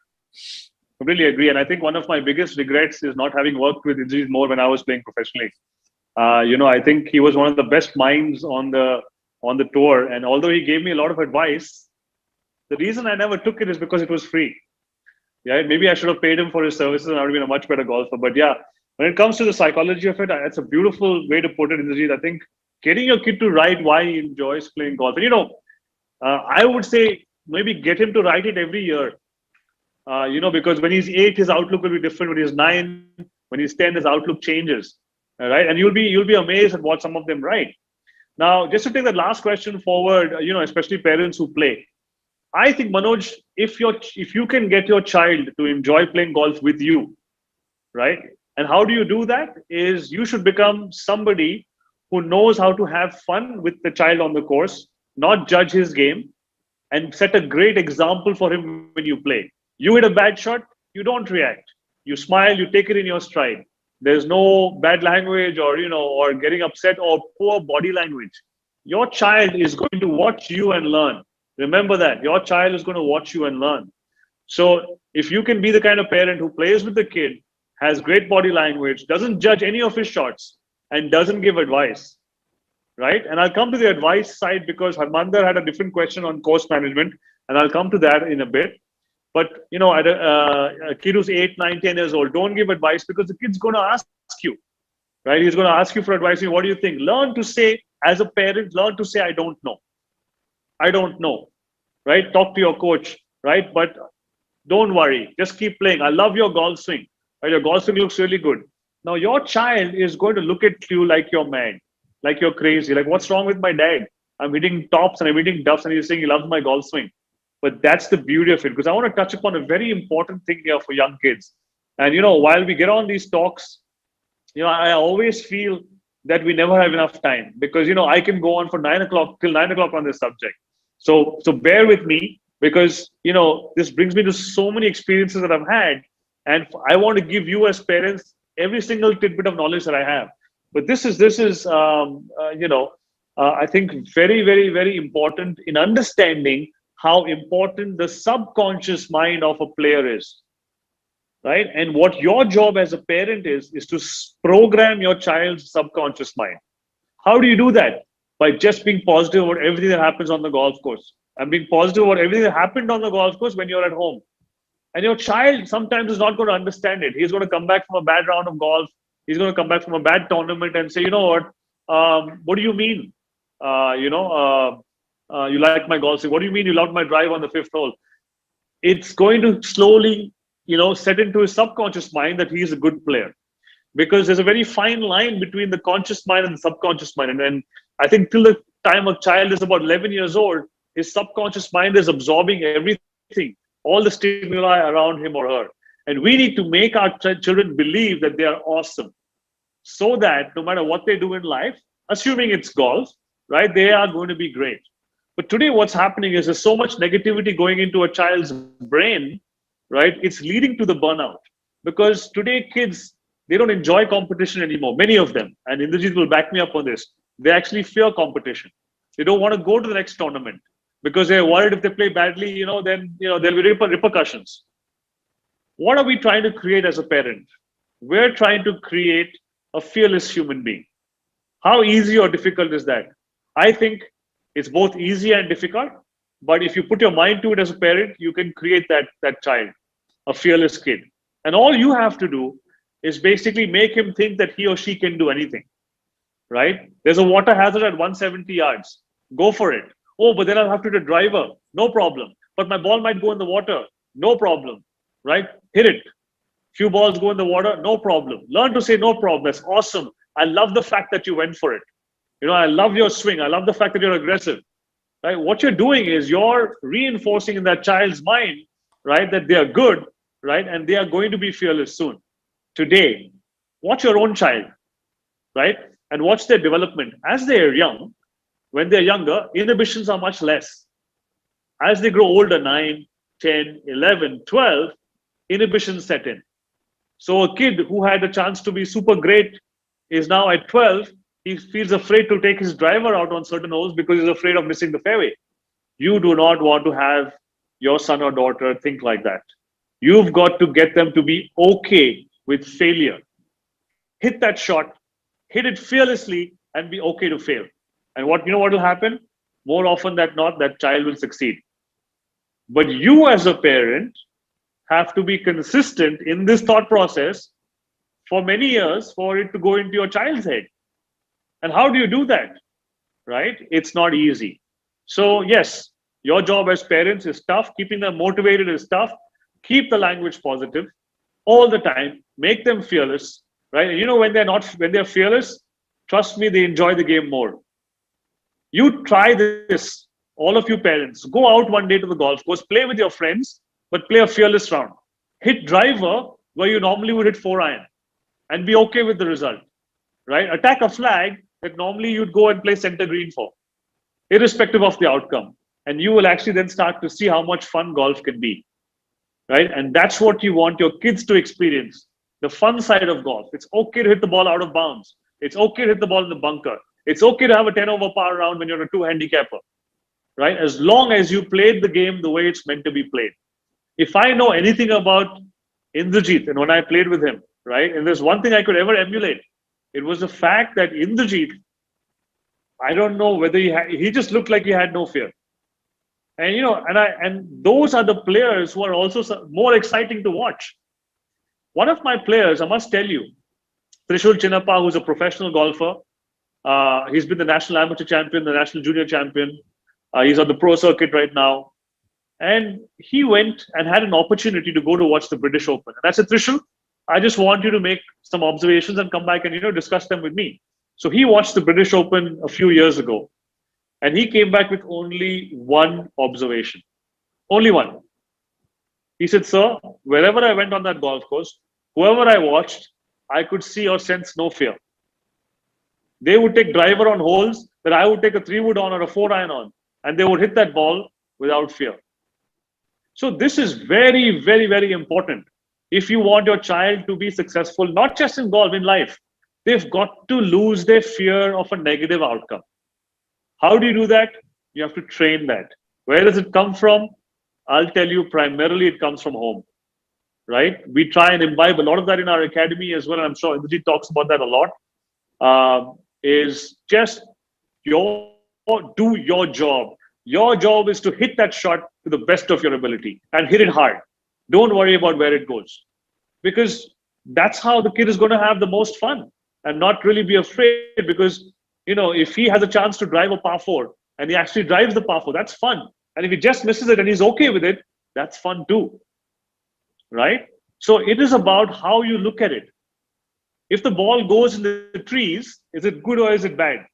Completely agree. And I think one of my biggest regrets is not having worked with Indrajit more when I was playing professionally. I think he was one of the best minds on the tour. And although he gave me a lot of advice, the reason I never took it is because it was free. Yeah, maybe I should have paid him for his services, and I would have been a much better golfer. But yeah, when it comes to the psychology of it, that's a beautiful way to put it, Indrajit. I think getting your kid to write why he enjoys playing golf. And I would say maybe get him to write it every year. Because when he's 8, his outlook will be different. When he's 9, when he's 10, his outlook changes. Right? And you'll be amazed at what some of them write. Now, just to take that last question forward, especially parents who play, I think, Manoj, if you can get your child to enjoy playing golf with you, right? And how do you do that? Is you should become somebody who knows how to have fun with the child on the course, not judge his game, and set a great example for him when you play. You hit a bad shot, you don't react. You smile, you take it in your stride. There's no bad language or getting upset or poor body language. Your child is going to watch you and learn. Remember that. Your child is going to watch you and learn. So if you can be the kind of parent who plays with the kid, has great body language, doesn't judge any of his shots, and doesn't give advice, right? And I'll come to the advice side because Harmander had a different question on course management, and I'll come to that in a bit. But, at a kid who's 8, 9, 10 years old, don't give advice because the kid's going to ask you, right? He's going to ask you for advice. What do you think? Learn to say, as a parent, learn to say, I don't know. I don't know, right? Talk to your coach, right? But don't worry. Just keep playing. I love your golf swing. Right? Your golf swing looks really good. Now, your child is going to look at you like you're mad, like you're crazy. Like, what's wrong with my dad? I'm hitting tops and I'm hitting duffs and he's saying he loves my golf swing. But that's the beauty of it, because I want to touch upon a very important thing here for young kids. And, while we get on these talks, I always feel that we never have enough time because, I can go on for 9 o'clock till 9 o'clock on this subject. So bear with me because, this brings me to so many experiences that I've had. And I want to give you as parents every single tidbit of knowledge that I have. But this is I think very, very, very important in understanding how important the subconscious mind of a player is, right? And what your job as a parent is to program your child's subconscious mind. How do you do that? By just being positive about everything that happens on the golf course and being positive about everything that happened on the golf course when you're at home. And your child sometimes is not going to understand it. He's going to come back from a bad round of golf. He's going to come back from a bad tournament and say, you know what do you mean? You like my golf swing. What do you mean you loved my drive on the fifth hole? It's going to slowly, set into his subconscious mind that he is a good player. Because there's a very fine line between the conscious mind and the subconscious mind. And I think till the time a child is about 11 years old, his subconscious mind is absorbing everything, all the stimuli around him or her. And we need to make our children believe that they are awesome, so that no matter what they do in life, assuming it's golf, right, they are going to be great. But today what's happening is there's so much negativity going into a child's brain, right? It's leading to the burnout. Because today kids, they don't enjoy competition anymore, many of them. And Indrajit will back me up on this. They actually fear competition. They don't want to go to the next tournament because they're worried if they play badly, then there'll be repercussions. What are we trying to create as a parent? We're trying to create a fearless human being. How easy or difficult is that? I think it's both easy and difficult, but if you put your mind to it as a parent, you can create that child, a fearless kid. And all you have to do is basically make him think that he or she can do anything, right? There's a water hazard at 170 yards. Go for it. Oh, but then I'll have to hit a driver. No problem. But my ball might go in the water. No problem, right? Hit it. Few balls go in the water. No problem. Learn to say no problem. That's awesome. I love the fact that you went for it. I love your swing. I love the fact that you're aggressive, right? What you're doing is you're reinforcing in that child's mind, right, that they are good, right? And they are going to be fearless soon. Today, watch your own child, right? And watch their development. As they are young, when they're younger, inhibitions are much less. As they grow older, 9, 10, 11, 12, inhibitions set in. So a kid who had a chance to be super great is now at 12, he feels afraid to take his driver out on certain holes because he's afraid of missing the fairway. You do not want to have your son or daughter think like that. You've got to get them to be okay with failure. Hit that shot, hit it fearlessly, and be okay to fail. And what will happen? More often than not, that child will succeed. But you as a parent have to be consistent in this thought process for many years for it to go into your child's head. And how do you do that? Right? It's not easy. So yes, your job as parents is tough. Keeping them motivated is tough. Keep the language positive all the time. Make them fearless. Right? And when they're fearless, trust me, they enjoy the game more. You try this, all of you parents. Go out one day to the golf course, play with your friends, but play a fearless round. Hit driver where you normally would hit 4-iron and be okay with the result. Right? Attack a flag that normally you'd go and play center green for, irrespective of the outcome. And you will actually then start to see how much fun golf can be. Right? And that's what you want your kids to experience, the fun side of golf. It's okay to hit the ball out of bounds. It's okay to hit the ball in the bunker. It's okay to have a 10 over par round when you're a 2 handicapper. Right? As long as you played the game the way it's meant to be played. If I know anything about Indrajit and when I played with him, right, and there's one thing I could ever emulate, it was the fact that Indrajit, I don't know whether he just looked like he had no fear. And and those are the players who are also more exciting to watch. One of my players, I must tell you, Trishul Chinnappa, who's a professional golfer, he's been the national amateur champion, the national junior champion. He's on the pro circuit right now. And he went and had an opportunity to go to watch the British Open. And I said, Trishul, I just want you to make some observations and come back and discuss them with me. So he watched the British Open a few years ago, and he came back with only one observation. Only one. He said, sir, wherever I went on that golf course, whoever I watched, I could see or sense no fear. They would take driver on holes that I would take a 3-wood on or a 4-iron on, and they would hit that ball without fear. So this is very, very, very important. If you want your child to be successful, not just in golf, in life, they've got to lose their fear of a negative outcome. How do you do that? You have to train that. Where does it come from? I'll tell you, primarily it comes from home. right? We try and imbibe a lot of that in our academy as well. And I'm sure Indrajit talks about that a lot. Is just do your job. Your job is to hit that shot to the best of your ability and hit it hard. Don't worry about where it goes, because that's how the kid is going to have the most fun and not really be afraid. Because if he has a chance to drive a par 4 and he actually drives the par 4, that's fun. And if he just misses it and he's okay with it, that's fun too, right? So it is about how you look at it. If the ball goes in the trees, is it good or is it bad?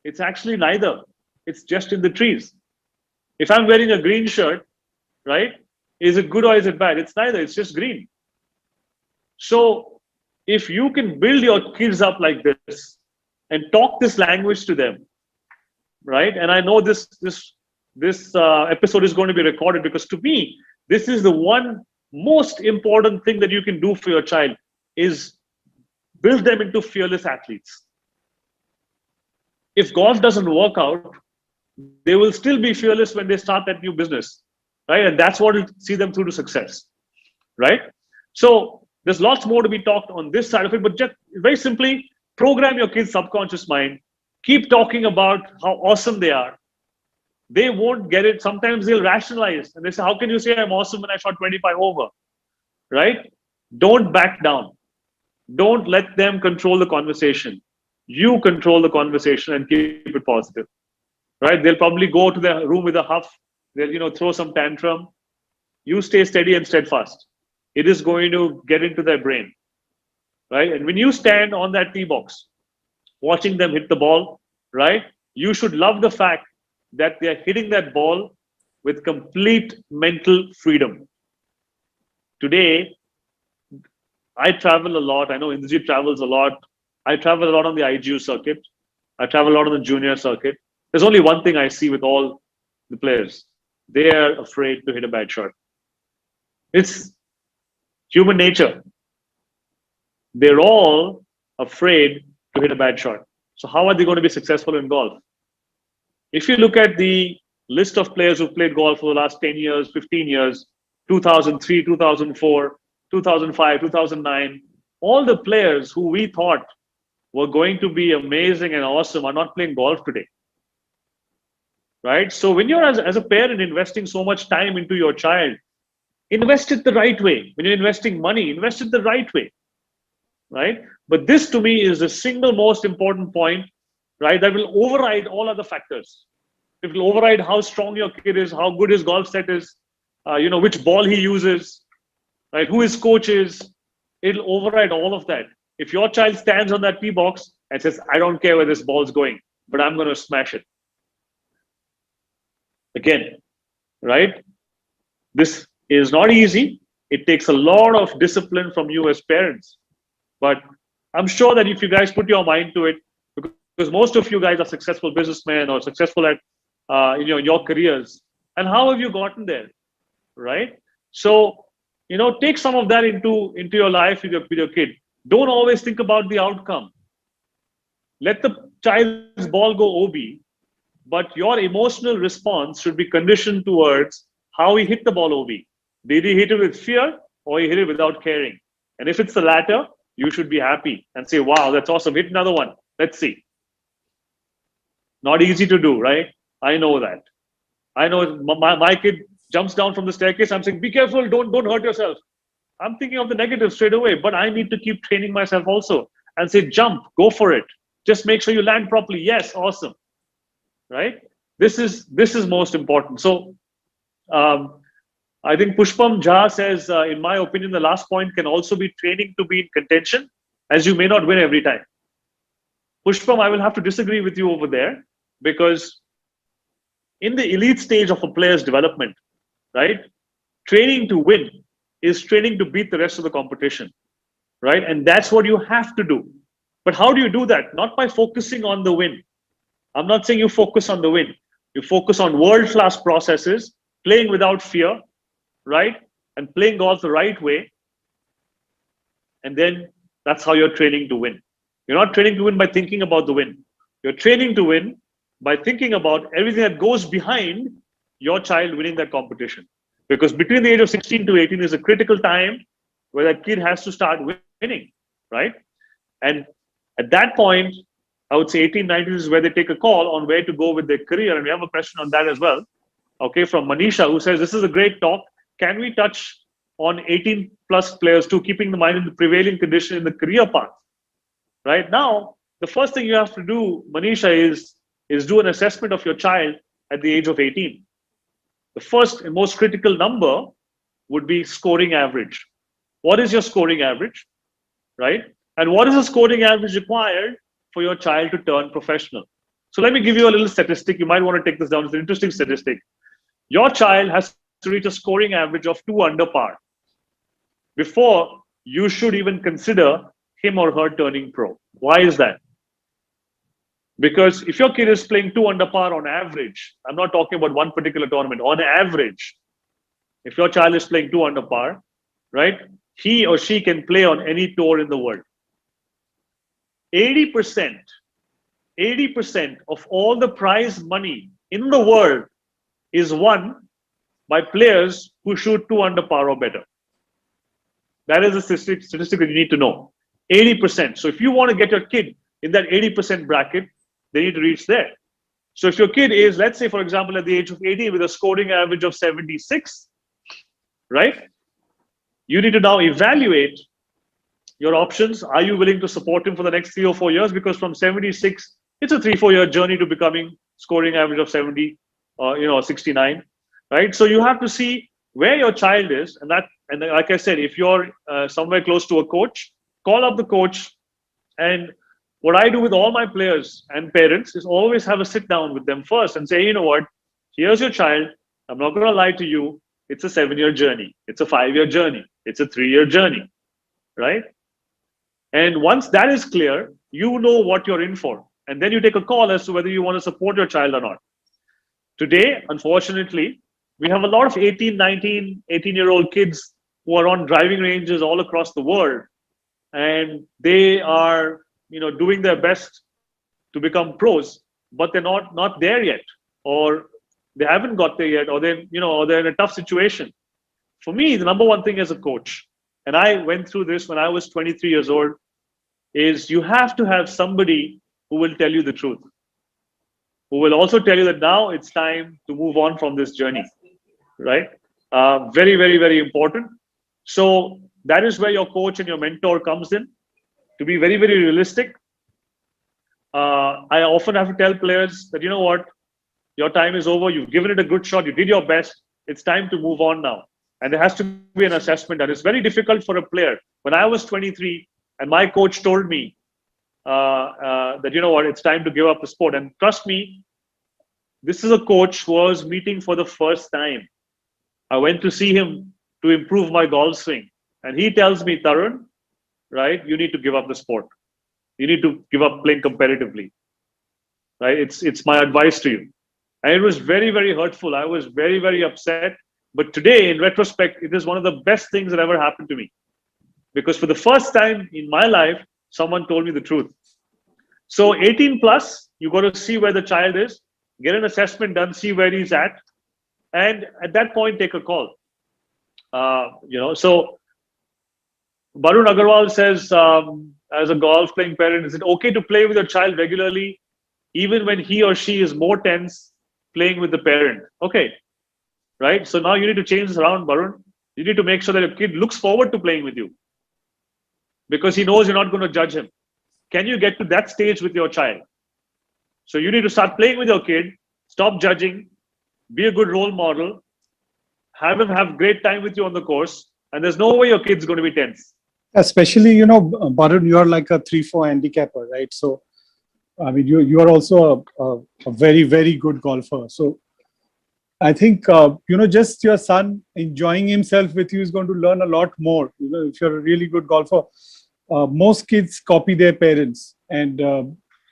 It's actually neither. It's just in the trees. If I'm wearing a green shirt, right, is it good or is it bad? It's neither. It's just green. So if you can build your kids up like this and talk this language to them, right? And I know this episode is going to be recorded, because to me, this is the one most important thing that you can do for your child, is build them into fearless athletes. If golf doesn't work out, they will still be fearless when they start that new business, right? And that's what will see them through to success, right? So there's lots more to be talked on this side of it, but just very simply, program your kids' subconscious mind. Keep talking about how awesome they are. They won't get it. Sometimes they'll rationalize and they say, how can you say I'm awesome when I shot 25 over, right? Don't back down. Don't let them control the conversation. You control the conversation and keep it positive, right? They'll probably go to their room with a huff. They'll, throw some tantrum. You stay steady and steadfast. It is going to get into their brain, right? And when you stand on that tee box, watching them hit the ball, right? You should love the fact that they're hitting that ball with complete mental freedom. Today, I travel a lot. I know Indrajit travels a lot. I travel a lot on the IGU circuit. I travel a lot on the junior circuit. There's only one thing I see with all the players. They are afraid to hit a bad shot. It's human nature. They're all afraid to hit a bad shot. So how are they going to be successful in golf? If you look at the list of players who played golf for the last 10 years, 15 years, 2003, 2004, 2005, 2009, all the players who we thought were going to be amazing and awesome are not playing golf today, right? So when you're as a parent investing so much time into your child, invest it the right way. When you're investing money, invest it the right way, right? But this to me is the single most important point, right? That will override all other factors. It will override how strong your kid is, how good his golf set is, which ball he uses, right? Who his coach is. It'll override all of that. If your child stands on that tee box and says, I don't care where this ball's going, but I'm going to smash it. Again, right? This is not easy. It takes a lot of discipline from you as parents. But I'm sure that if you guys put your mind to it, because most of you guys are successful businessmen or successful at your careers. And how have you gotten there, right? So, take some of that into your life with your kid. Don't always think about the outcome. Let the child's ball go OB, but your emotional response should be conditioned towards how he hit the ball OB. Did he hit it with fear or he hit it without caring? And if it's the latter, you should be happy and say, wow, that's awesome. Hit another one. Let's see. Not easy to do, right? I know that. I know my kid jumps down from the staircase. I'm saying, be careful, don't hurt yourself. I'm thinking of the negative straight away, but I need to keep training myself also and say, jump, go for it. Just make sure you land properly. Yes, awesome. Right? This is most important. So I think Pushpam Jha says, in my opinion, the last point can also be training to be in contention, as you may not win every time. Pushpam, I will have to disagree with you over there, because in the elite stage of a player's development, right, training to win is training to beat the rest of the competition, right? And that's what you have to do. But how do you do that? Not by focusing on the win. I'm not saying you focus on the win. You focus on world-class processes, playing without fear, right? And playing golf the right way. And then that's how you're training to win. You're not training to win by thinking about the win. You're training to win by thinking about everything that goes behind your child winning that competition. Because between the age of 16 to 18 is a critical time where that kid has to start winning, right? And at that point, I would say 18, 19 is where they take a call on where to go with their career. And we have a question on that as well. Okay, from Manisha, who says, this is a great talk. Can we touch on 18 plus players too, keeping the mind in the prevailing condition in the career path? Right now, the first thing you have to do, Manisha, is do an assessment of your child at the age of 18. The first and most critical number would be scoring average. What is your scoring average, right? And what is the scoring average required for your child to turn professional? So let me give you a little statistic. You might want to take this down. It's an interesting statistic. Your child has to reach a scoring average of 2 under par before you should even consider him or her turning pro. Why is that? Because if your kid is playing 2 under par on average, I'm not talking about one particular tournament, on average, if your child is playing 2 under par, right, he or she can play on any tour in the world. 80% of all the prize money in the world is won by players who shoot 2 under par or better. That is a statistic that you need to know. 80%. So if you want to get your kid in that 80% bracket, they need to reach there. So if your kid is, let's say, for example, at the age of 18 with a scoring average of 76, right? You need to now evaluate your options. Are you willing to support him for the next 3 or 4 years? Because from 76, it's a 3-4 year journey to becoming scoring average of 70 or 69, right? So you have to see where your child is, and like I said, if you're somewhere close to a coach, call up the coach. And what I do with all my players and parents is always have a sit down with them first and say, you know what, here's your child. I'm not going to lie to you. It's a 7-year journey. It's a 5-year journey. It's a 3-year journey, right? And once that is clear, you know what you're in for. And then you take a call as to whether you want to support your child or not. Today, unfortunately, we have a lot of 18, 19, 18-year-old kids who are on driving ranges all across the world. And they are, doing their best to become pros, but they're not there yet, or they haven't got there yet, or they're in a tough situation. For me, the number one thing as a coach, and I went through this when I was 23 years old, is you have to have somebody who will tell you the truth, who will also tell you that now it's time to move on from this journey, right? Very, very, very important. So that is where your coach and your mentor comes in, to be very, very realistic. I often have to tell players that, you know what, your time is over. You've given it a good shot. You did your best. It's time to move on now. And there has to be an assessment. And it's very difficult for a player. When I was 23 and my coach told me that, you know what, it's time to give up the sport. And trust me, this is a coach who was meeting for the first time. I went to see him to improve my golf swing. And he tells me, Tarun, right, you need to give up the sport. You need to give up playing competitively. Right? It's my advice to you. And it was very, very hurtful. I was very, very upset. But today, in retrospect, it is one of the best things that ever happened to me. Because for the first time in my life, someone told me the truth. So 18 plus, you got to see where the child is, get an assessment done, see where he's at. And at that point, take a call. So Barun Agarwal says, as a golf playing parent, is it okay to play with your child regularly, even when he or she is more tense playing with the parent? Okay, right? So now you need to change this around, Barun. You need to make sure that your kid looks forward to playing with you because he knows you're not going to judge him. Can you get to that stage with your child? So you need to start playing with your kid, stop judging, be a good role model, have him have great time with you on the course, and there's no way your kid's going to be tense.
Especially, Barun, you're like a 3-4 handicapper, right? So, I mean, you are also a very, very good golfer. So, I think, just your son enjoying himself with you is going to learn a lot more. If you're a really good golfer, most kids copy their parents. And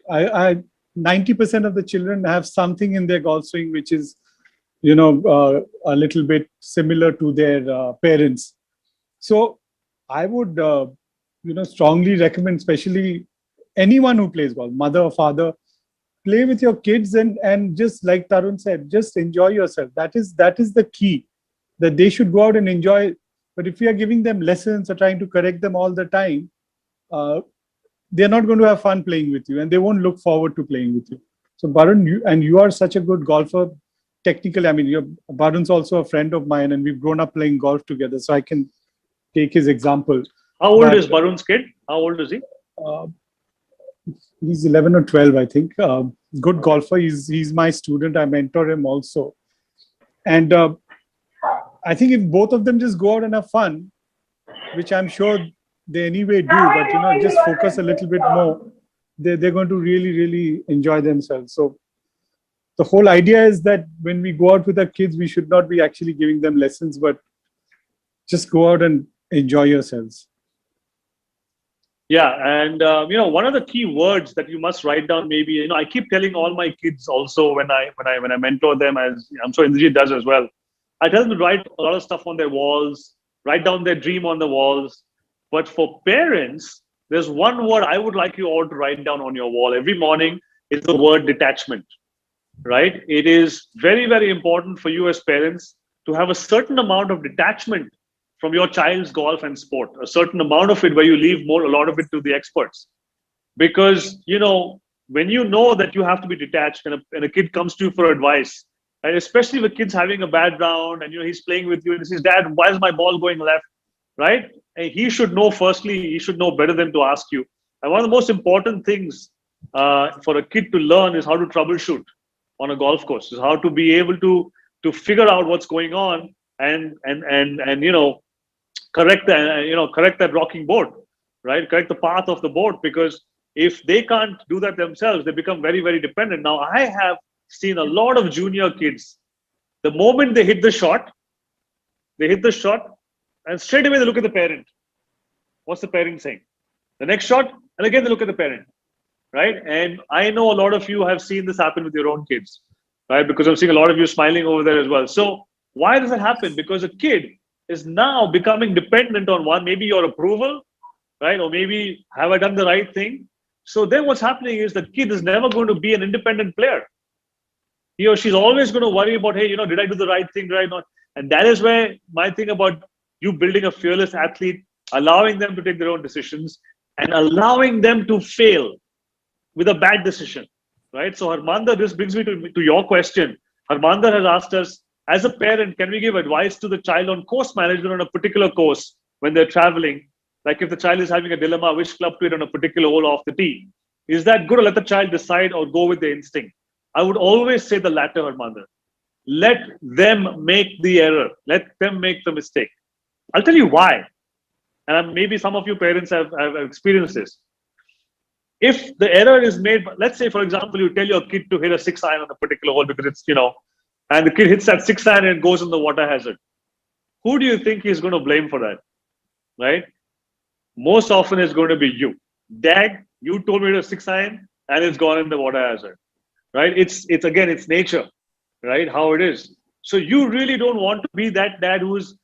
90% of the children have something in their golf swing which is, a little bit similar to their parents. So, I would, strongly recommend, especially anyone who plays golf, mother or father, play with your kids and just like Tarun said, just enjoy yourself. That is the key, that they should go out and enjoy But if we are giving them lessons or trying to correct them all the time, they're not going to have fun playing with you, and they won't look forward to playing with you. So Barun, you are such a good golfer. Technically, I mean, Barun's also a friend of mine, and we've grown up playing golf together. So I can take his example.
How old is Barun's kid? How old is he?
He's 11 or 12, I think. Good golfer. He's my student. I mentor him also. And I think if both of them just go out and have fun, which I'm sure they anyway do, but just focus a little bit more, they're going to really, really enjoy themselves. So the whole idea is that when we go out with our kids, we should not be actually giving them lessons, but just go out and enjoy yourselves.
Yeah, and one of the key words that you must write down, maybe, I keep telling all my kids also when I mentor them, as I'm sure Indrajit does as well. I tell them to write a lot of stuff on their walls, write down their dream on the walls. But for parents, there's one word I would like you all to write down on your wall every morning. Is the word detachment, right? It is very, very important for you as parents to have a certain amount of detachment from your child's golf and sport, a certain amount of it where you leave a lot of it to the experts. Because, when you know that you have to be detached and a kid comes to you for advice, and especially if a kid's having a bad round and he's playing with you and he says, Dad, why is my ball going left? Right? And he should know, firstly, he should know better than to ask you. And one of the most important things for a kid to learn is how to troubleshoot on a golf course, is how to be able to figure out what's going on and correct that rocking board, right? Correct the path of the board, because if they can't do that themselves, they become very, very dependent. Now, I have seen a lot of junior kids, the moment they hit the shot, and straight away they look at the parent. What's the parent saying? The next shot, and again they look at the parent, right? And I know a lot of you have seen this happen with your own kids, right? Because I'm seeing a lot of you smiling over there as well. So why does that happen? Because a kid is now becoming dependent on maybe your approval, right? Or maybe, have I done the right thing? So then what's happening is the kid is never going to be an independent player. He or she's always going to worry about, hey, did I do the right thing, right? Not? And that is where my thing about you building a fearless athlete, allowing them to take their own decisions and allowing them to fail with a bad decision, right? So Harmander, this brings me to your question. Harmander has asked us, as a parent, can we give advice to the child on course management on a particular course when they're traveling? Like if the child is having a dilemma, which club to hit on a particular hole off the tee. Is that good, or let the child decide or go with their instinct? I would always say the latter, Harmander. Let them make the error. Let them make the mistake. I'll tell you why. And maybe some of you parents have experienced this. If the error is made, let's say, for example, you tell your kid to hit a 6-iron on a particular hole because it's, and the kid hits that 6-iron and goes in the water hazard. Who do you think is going to blame for that? Right? Most often it's going to be you. Dad, you told me to 6-iron and it's gone in the water hazard. Right? It's nature, right? How it is. So you really don't want to be that dad who's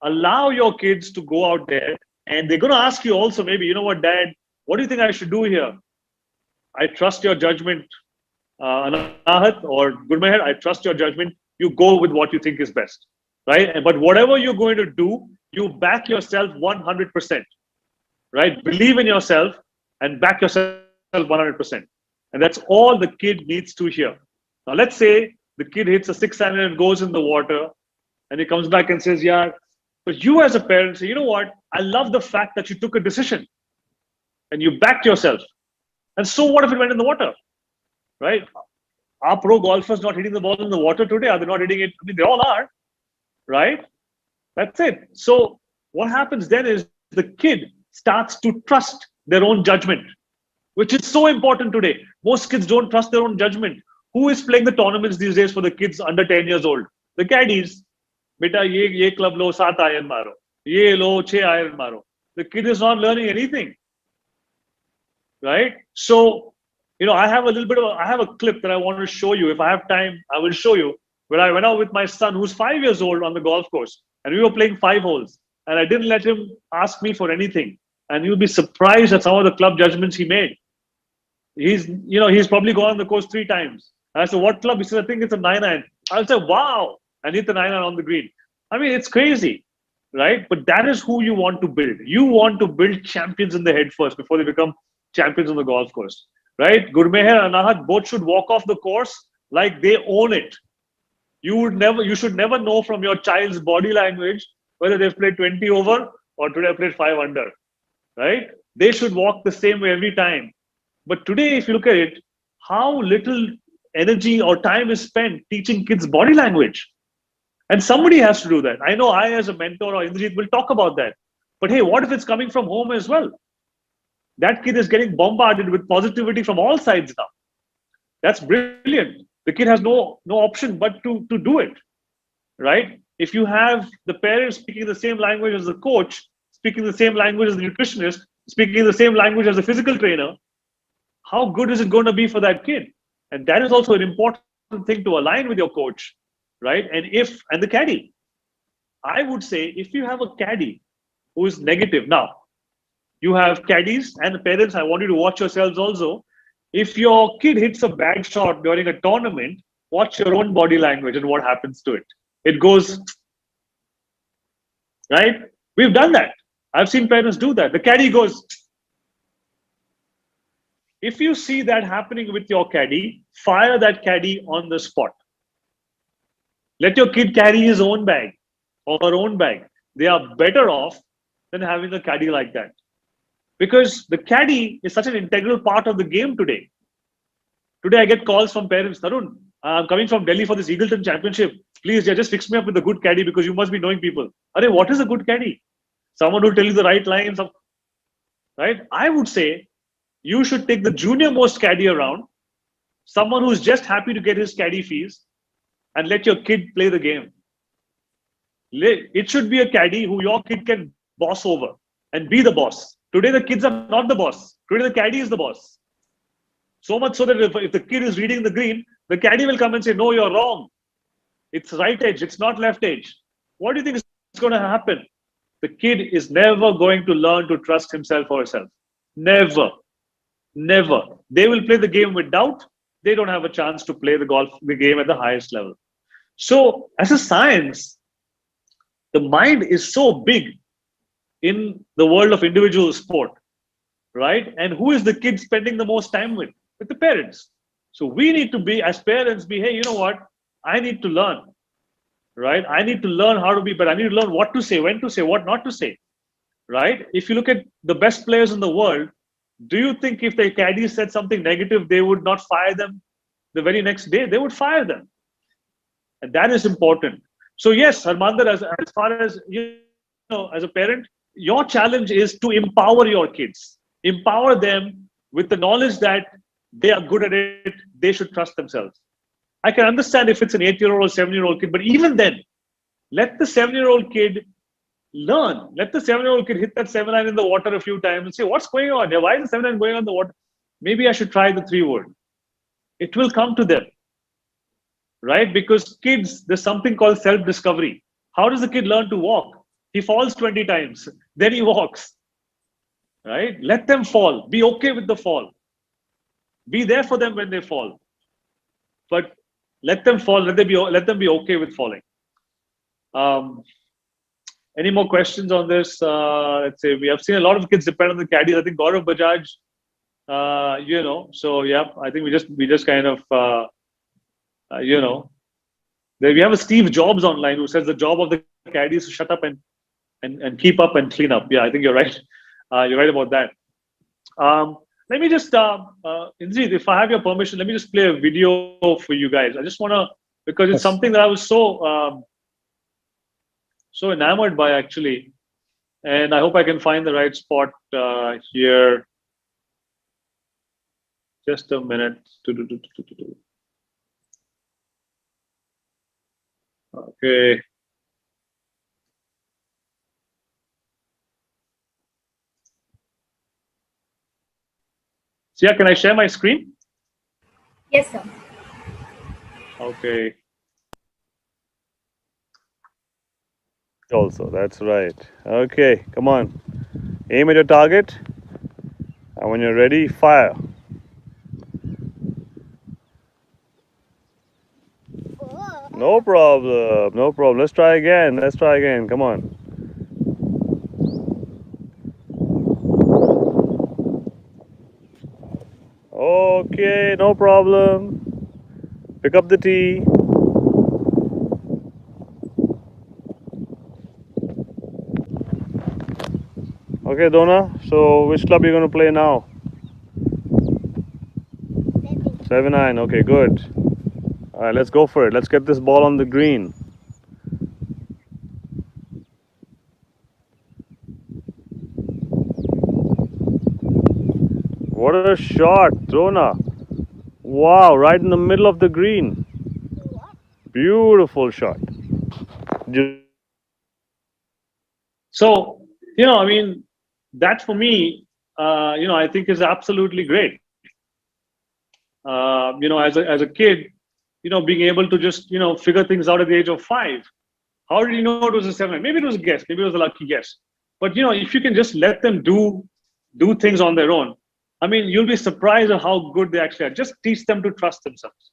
allow your kids to go out there, and they're going to ask you also, maybe, Dad, what do you think I should do here? I trust your judgment, Anahat or Gurmeher, I trust your judgment. You go with what you think is best, right? But whatever you're going to do, you back yourself 100%, right? Believe in yourself and back yourself 100%. And that's all the kid needs to hear. Now, let's say the kid hits a 6-iron and goes in the water, and he comes back and says, yeah, but you as a parent say, you know what? I love the fact that you took a decision and you backed yourself. And so what if it went in the water, right? Are pro golfers not hitting the ball in the water today? Are they not hitting it? I mean, they all are, right? That's it. So what happens then is the kid starts to trust their own judgment, which is so important today. Most kids don't trust their own judgment. Who is playing the tournaments these days for the kids under 10 years old? The caddies. Beta, ye club lo 7-iron maro. Ye lo 6-iron maro. The kid is not learning anything, right? So, I have a clip that I want to show you. If I have time, I will show you. Where I went out with my son, who's 5 years old, on the golf course, and we were playing 5 holes, and I didn't let him ask me for anything. And you'll be surprised at some of the club judgments he made. He's probably gone on the course 3 times. And I said, what club? He said, I think it's a 9-iron. I'll say, wow. And hit the 9-iron on the green. I mean, it's crazy. right? But that is who you want to build. You want to build champions in the head first before they become champions on the golf course, right? Gurmeher and Anahat both should walk off the course like they own it. You should never know from your child's body language whether they've played 20 over or today played 5 under, right? They should walk the same way every time. But today, if you look at it, how little energy or time is spent teaching kids body language. And somebody has to do that. I know I, as a mentor or Indrajit, will talk about that. But hey, what if it's coming from home as well? That kid is getting bombarded with positivity from all sides now. That's brilliant. The kid has no option but to do it, right? If you have the parents speaking the same language as the coach, speaking the same language as the nutritionist, speaking the same language as the physical trainer, how good is it going to be for that kid? And that is also an important thing to align with your coach, right? And the caddy. I would say if you have a caddy who is negative, now you have caddies and parents, I want you to watch yourselves also. If your kid hits a bad shot during a tournament, watch your own body language and what happens to it. It goes, right? We've done that. I've seen parents do that. The caddy goes. If you see that happening with your caddy, fire that caddy on the spot. Let your kid carry his own bag or her own bag. They are better off than having a caddy like that. Because the caddy is such an integral part of the game today. Today I get calls from parents, Tarun, I'm coming from Delhi for this Eagleton Championship. Please, just fix me up with a good caddy because you must be knowing people. Are what is a good caddy? Someone who will tell you the right lines, right? I would say you should take the junior most caddy around, someone who's just happy to get his caddy fees, and let your kid play the game. It should be a caddy who your kid can boss over and be the boss. Today, the kids are not the boss. Today, the caddy is the boss. So much so that if the kid is reading the green, the caddy will come and say, no, you're wrong. It's right edge. It's not left edge. What do you think is going to happen? The kid is never going to learn to trust himself or herself. Never. Never. They will play the game with doubt. They don't have a chance to play the game at the highest level. So, as a science, the mind is so big in the world of individual sport, right? And who is the kid spending the most time with? With the parents. So we need to be, as parents, hey, you know what? I need to learn, right? I need to learn how to be better. I need to learn what to say, when to say, what not to say, right? If you look at the best players in the world, do you think if their caddy said something negative, they would not fire them the very next day? They would fire them. And that is important. So yes, Harmander, as far as, as a parent, your challenge is to empower your kids. Empower them with the knowledge that they are good at it. They should trust themselves. I can understand if it's an 8-year-old or 7-year-old kid, but even then, let the 7-year-old kid learn. Let the 7-year-old kid hit that 7-iron in the water a few times and say, what's going on here? Why is the 7-iron going on the water? Maybe I should try the 3-wood. It will come to them, right? Because kids, there's something called self-discovery. How does the kid learn to walk? He falls 20 times, then he walks, right? Let them fall. Be okay with the fall. Be there for them when they fall. But let them fall. Let them be okay with falling. Any more questions on this? Let's say we have seen a lot of kids depend on the caddies. I think Gaurav Bajaj, so yeah, I think we just kind of, we have a Steve Jobs online who says the job of the caddy is to shut up and keep up and clean up. Yeah, I think you're right. You're right about that. Let me just, Indrajit, if I have your permission, let me just play a video for you guys. I just want to, because it's something that I was so enamored by actually. And I hope I can find the right spot here. Just a minute. Okay. So yeah, can I share my screen?
Yes, sir.
Okay.
Also, that's right. Okay, come on. Aim at your target. And when you're ready, fire. No problem. No problem. Let's try again. Come on. Okay, no problem. Pick up the tee. Okay, Dona. So which club are you going to play now? 7-9. Okay, good. All right, let's go for it. Let's get this ball on the green. What a shot, Dona. Wow, right in the middle of the green. Beautiful shot.
So, I mean, that for me, I think is absolutely great. As a kid, being able to just, figure things out at the age of 5. How did you know it was a 7? Maybe it was a guess. Maybe it was a lucky guess. But, if you can just let them do things on their own, I mean, you'll be surprised at how good they actually are. Just teach them to trust themselves.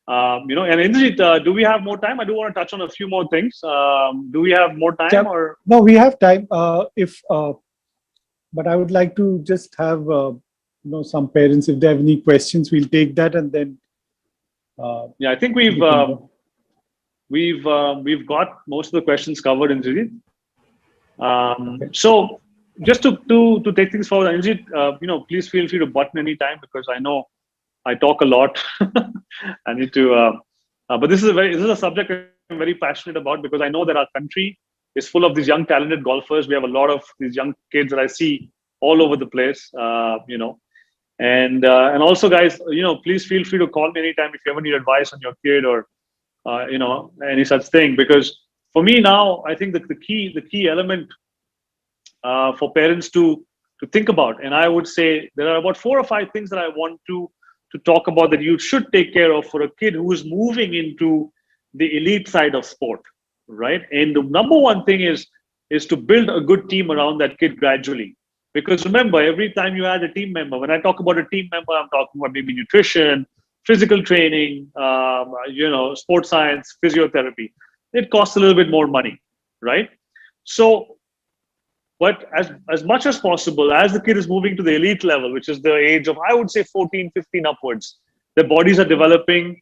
And Indrajit, do we have more time? I do want to touch on a few more things. Do we have more time
Yeah.
or?
No, we have time. But I would like to just have some parents, if they have any questions, we'll take that, and then.
Yeah, I think we've got most of the questions covered, Indrajit.
Okay.
So just to take things forward, Indrajit, please feel free to button anytime, because I know I talk a lot. I need to, but this is a subject I'm very passionate about, because I know that our country is full of these young talented golfers. We have a lot of these young kids that I see all over the place. And also, guys, please feel free to call me anytime if you ever need advice on your kid or any such thing. Because for me now, I think that the key element for parents to think about, and I would say there are about 4 or 5 things that I want to talk about that you should take care of for a kid who is moving into the elite side of sport, right? And the number one thing is to build a good team around that kid gradually. Because remember, every time you add a team member, when I talk about a team member, I'm talking about maybe nutrition, physical training, sports science, physiotherapy. It costs a little bit more money, right? So, but as much as possible, as the kid is moving to the elite level, which is the age of, I would say, 14, 15 upwards, their bodies are developing,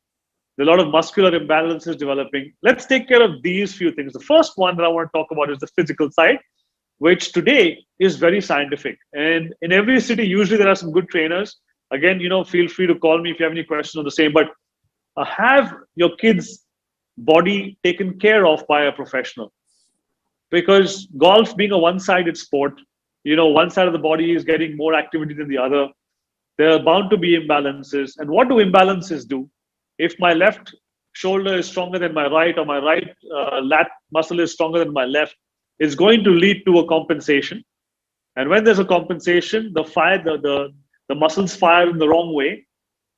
a lot of muscular imbalances developing. Let's take care of these few things. The first one that I want to talk about is the physical side, which today is very scientific. And in every city, usually there are some good trainers. Again, feel free to call me if you have any questions on the same, but have your kid's body taken care of by a professional. Because golf being a one-sided sport, one side of the body is getting more activity than the other. There are bound to be imbalances. And what do imbalances do? If my left shoulder is stronger than my right, or my right lat muscle is stronger than my left, it's going to lead to a compensation. And when there's a compensation, the muscles fire in the wrong way,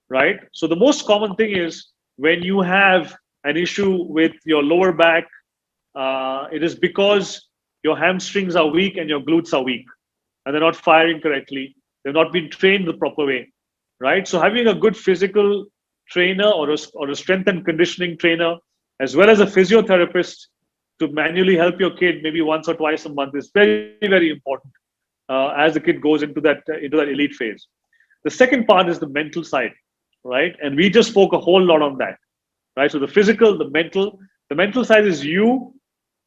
right? So the most common thing is when you have an issue with your lower back, it is because your hamstrings are weak and your glutes are weak, and they're not firing correctly. They've not been trained the proper way, right? So having a good physical trainer or a strength and conditioning trainer, as well as a physiotherapist to manually help your kid maybe once or twice a month, is very, very important as the kid goes into that elite phase. The second part is the mental side, right? And we just spoke a whole lot on that, right? So the physical, the mental side is you,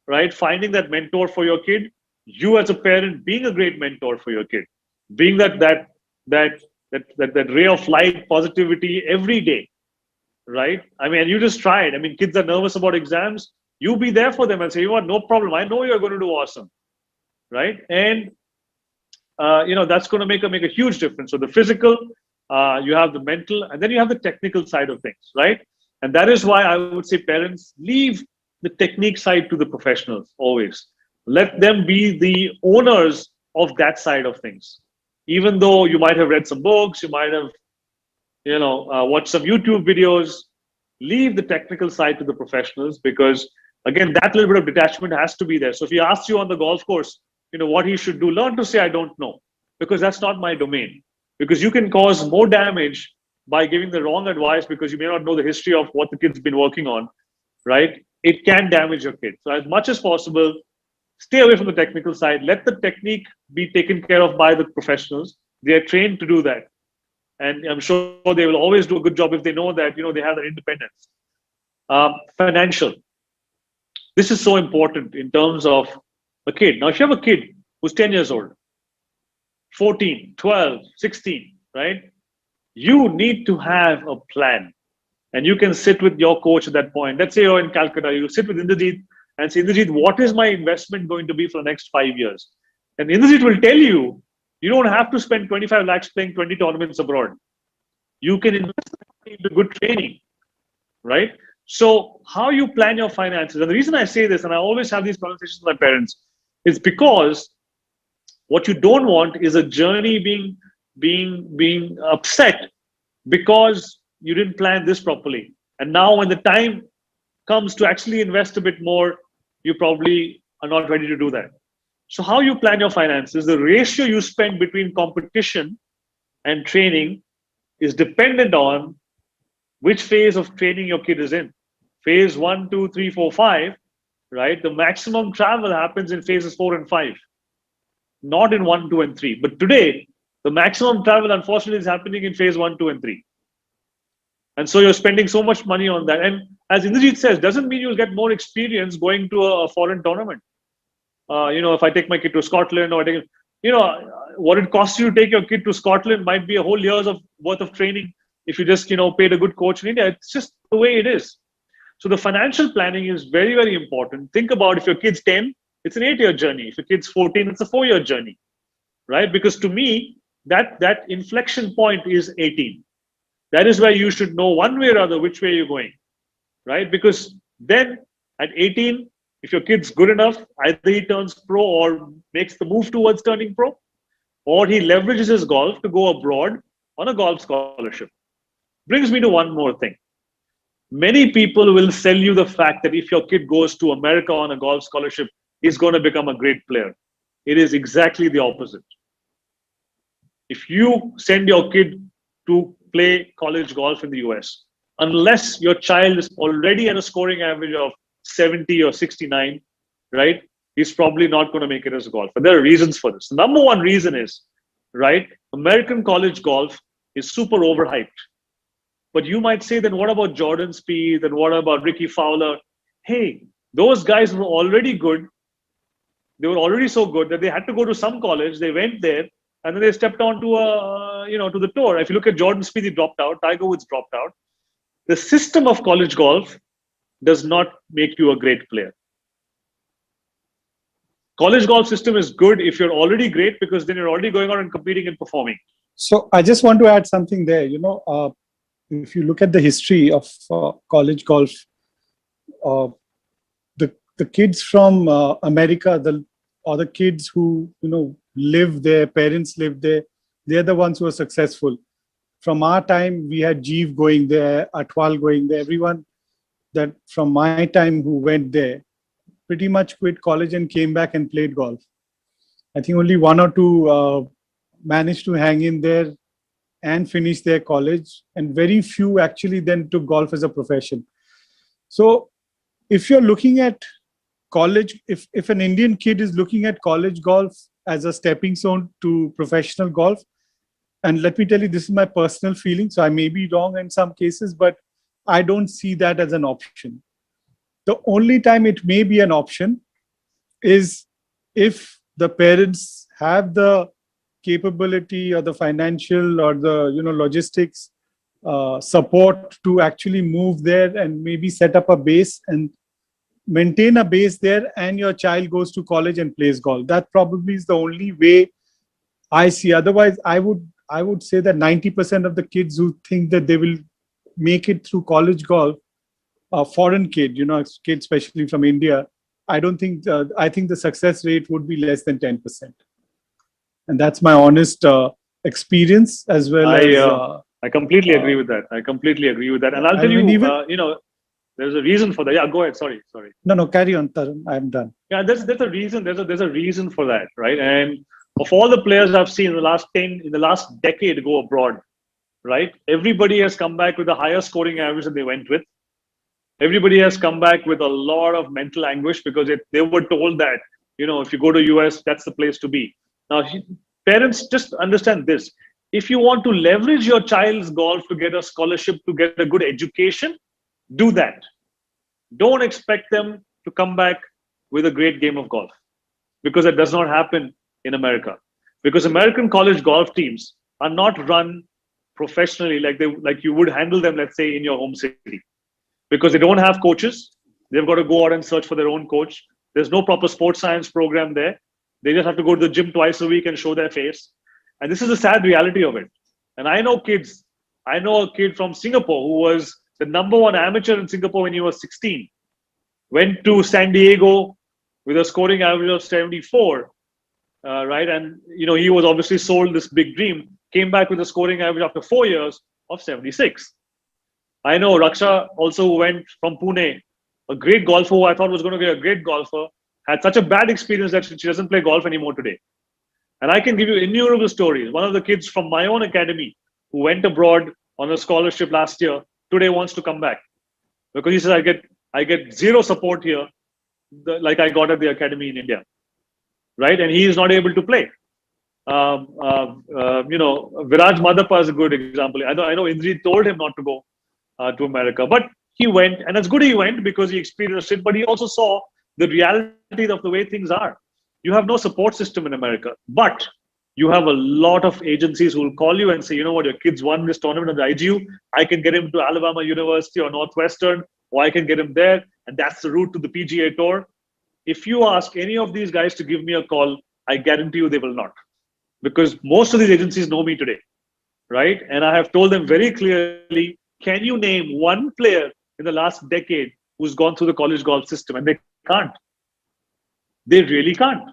right? Finding that mentor for your kid, you as a parent being a great mentor for your kid, being that ray of light, positivity every day, right? I mean, you just try it. I mean, kids are nervous about exams. You be there for them and say, you know what, no problem. I know you're going to do awesome, right? And that's going to make a huge difference. So the physical, you have the mental, and then you have the technical side of things, right? And that is why I would say parents leave the technique side to the professionals always. Let them be the owners of that side of things. Even though you might have read some books, you might have watched some YouTube videos, leave the technical side to the professionals, because again, that little bit of detachment has to be there. So if he asks you on the golf course, what he should do, learn to say, I don't know, because that's not my domain. Because you can cause more damage by giving the wrong advice, because you may not know the history of what the kid's been working on, right? It can damage your kid. So as much as possible, stay away from the technical side. Let the technique be taken care of by the professionals. They are trained to do that. and I'm sure they will always do a good job if they know that they have their independence. Financial. This is so important in terms of a kid. Now, if you have a kid who's 10 years old, 14, 12, 16, right? You need to have a plan. And you can sit with your coach at that point. Let's say you're in Calcutta, you sit with Indrajit and say, Indrajit, what is my investment going to be for the next 5 years? And Indrajit will tell you, you don't have to spend 25 lakhs playing 20 tournaments abroad. You can invest into good training, right? So how you plan your finances, and the reason I say this, and I always have these conversations with my parents, is because what you don't want is a journey being upset because you didn't plan this properly. And now when the time comes to actually invest a bit more, you probably are not ready to do that. So how you plan your finances, the ratio you spend between competition and training is dependent on which phase of training your kid is in. Phase 1, 2, 3, 4, 5, right? The maximum travel happens in phases 4 and 5, not in 1, 2, and 3. But today, the maximum travel, unfortunately, is happening in phase 1, 2, and 3. And so you're spending so much money on that. And as Indrajit says, doesn't mean you'll get more experience going to a foreign tournament. If I take my kid to Scotland, or what it costs you to take your kid to Scotland might be a whole year's worth of training if you just, paid a good coach in India. It's just the way it is. So the financial planning is very, very important. Think about if your kid's 10, it's an 8-year journey. If your kid's 14, it's a 4-year journey, right? Because to me, that inflection point is 18. That is where you should know one way or other which way you're going, right? Because then at 18, if your kid's good enough, either he turns pro or makes the move towards turning pro, or he leverages his golf to go abroad on a golf scholarship. Brings me to one more thing. Many people will sell you the fact that if your kid goes to America on a golf scholarship, he's going to become a great player. It is exactly the opposite. If you send your kid to play college golf in the US, unless your child is already at a scoring average of 70 or 69, right, he's probably not going to make it as a golfer. There are reasons for this. The number one reason is, right, American college golf is super overhyped. But you might say, then what about Jordan Spieth and what about Ricky Fowler? Hey, those guys were already good. They were already so good that they had to go to some college. They went there and then they stepped on to the tour. If you look at Jordan Spieth, he dropped out. Tiger Woods dropped out. The system of college golf does not make you a great player. College golf system is good if you're already great, because then you're already going out and competing and performing.
So I just want to add something there. If you look at the history of college golf, the kids from America, the kids who live there, parents live there, they're the ones who are successful. From our time, we had Jeev going there, Atwal going there. Everyone that from my time who went there pretty much quit college and came back and played golf. I think only 1 or 2 managed to hang in there and finish their college, and very few actually then took golf as a profession. So if you're looking at college, if an Indian kid is looking at college golf as a stepping stone to professional golf, and let me tell you, this is my personal feeling, so I may be wrong in some cases, but I don't see that as an option. The only time it may be an option is if the parents have the capability or the financial or the logistics support to actually move there and maybe set up a base and maintain a base there, and your child goes to college and plays golf. That probably is the only way I see. Otherwise, I would say that 90% of the kids who think that they will make it through college golf, a foreign kid, kid especially from India, I think the success rate would be less than 10%. And that's my honest experience, as well as.
I completely agree with that. And I'll tell you, there's a reason for that. Yeah, go ahead. Sorry.
No, carry on, Tarun. I'm done.
Yeah, there's a reason. There's a reason for that, right? And of all the players I've seen in the last decade go abroad, right? Everybody has come back with a higher scoring average than they went with. Everybody has come back with a lot of mental anguish because they were told that, if you go to US, that's the place to be. Now, parents, just understand this. If you want to leverage your child's golf to get a scholarship, to get a good education, do that. Don't expect them to come back with a great game of golf, because that does not happen in America. Because American college golf teams are not run professionally like you would handle them, let's say, in your home city, because they don't have coaches. They've got to go out and search for their own coach. There's no proper sports science program there. They just have to go to the gym twice a week and show their face. And this is the sad reality of it. And I know kids. I know a kid from Singapore who was the #1 amateur in Singapore when he was 16. Went to San Diego with a scoring average of 74, right? And he was obviously sold this big dream. Came back with a scoring average after 4 years of 76. I know Raksha also, who went from Pune, a great golfer who I thought was going to be a great golfer, had such a bad experience that she doesn't play golf anymore today. And I can give you innumerable stories. One of the kids from my own academy who went abroad on a scholarship last year today wants to come back, because he says, I get zero support here, like I got at the academy in India, right? And he is not able to play. Viraj Madhapa is a good example. I know Indrajit told him not to go to America, but he went, and it's good he went because he experienced it, but he also saw the reality of the way things are. You have no support system in America, but you have a lot of agencies who will call you and say, you know what, your kid's won this tournament at the IGU. I can get him to Alabama University or Northwestern, or I can get him there. And that's the route to the PGA Tour. If you ask any of these guys to give me a call, I guarantee you they will not. Because most of these agencies know me today, right? And I have told them very clearly, can you name one player in the last decade who's gone through the college golf system? And they can't. They really can't.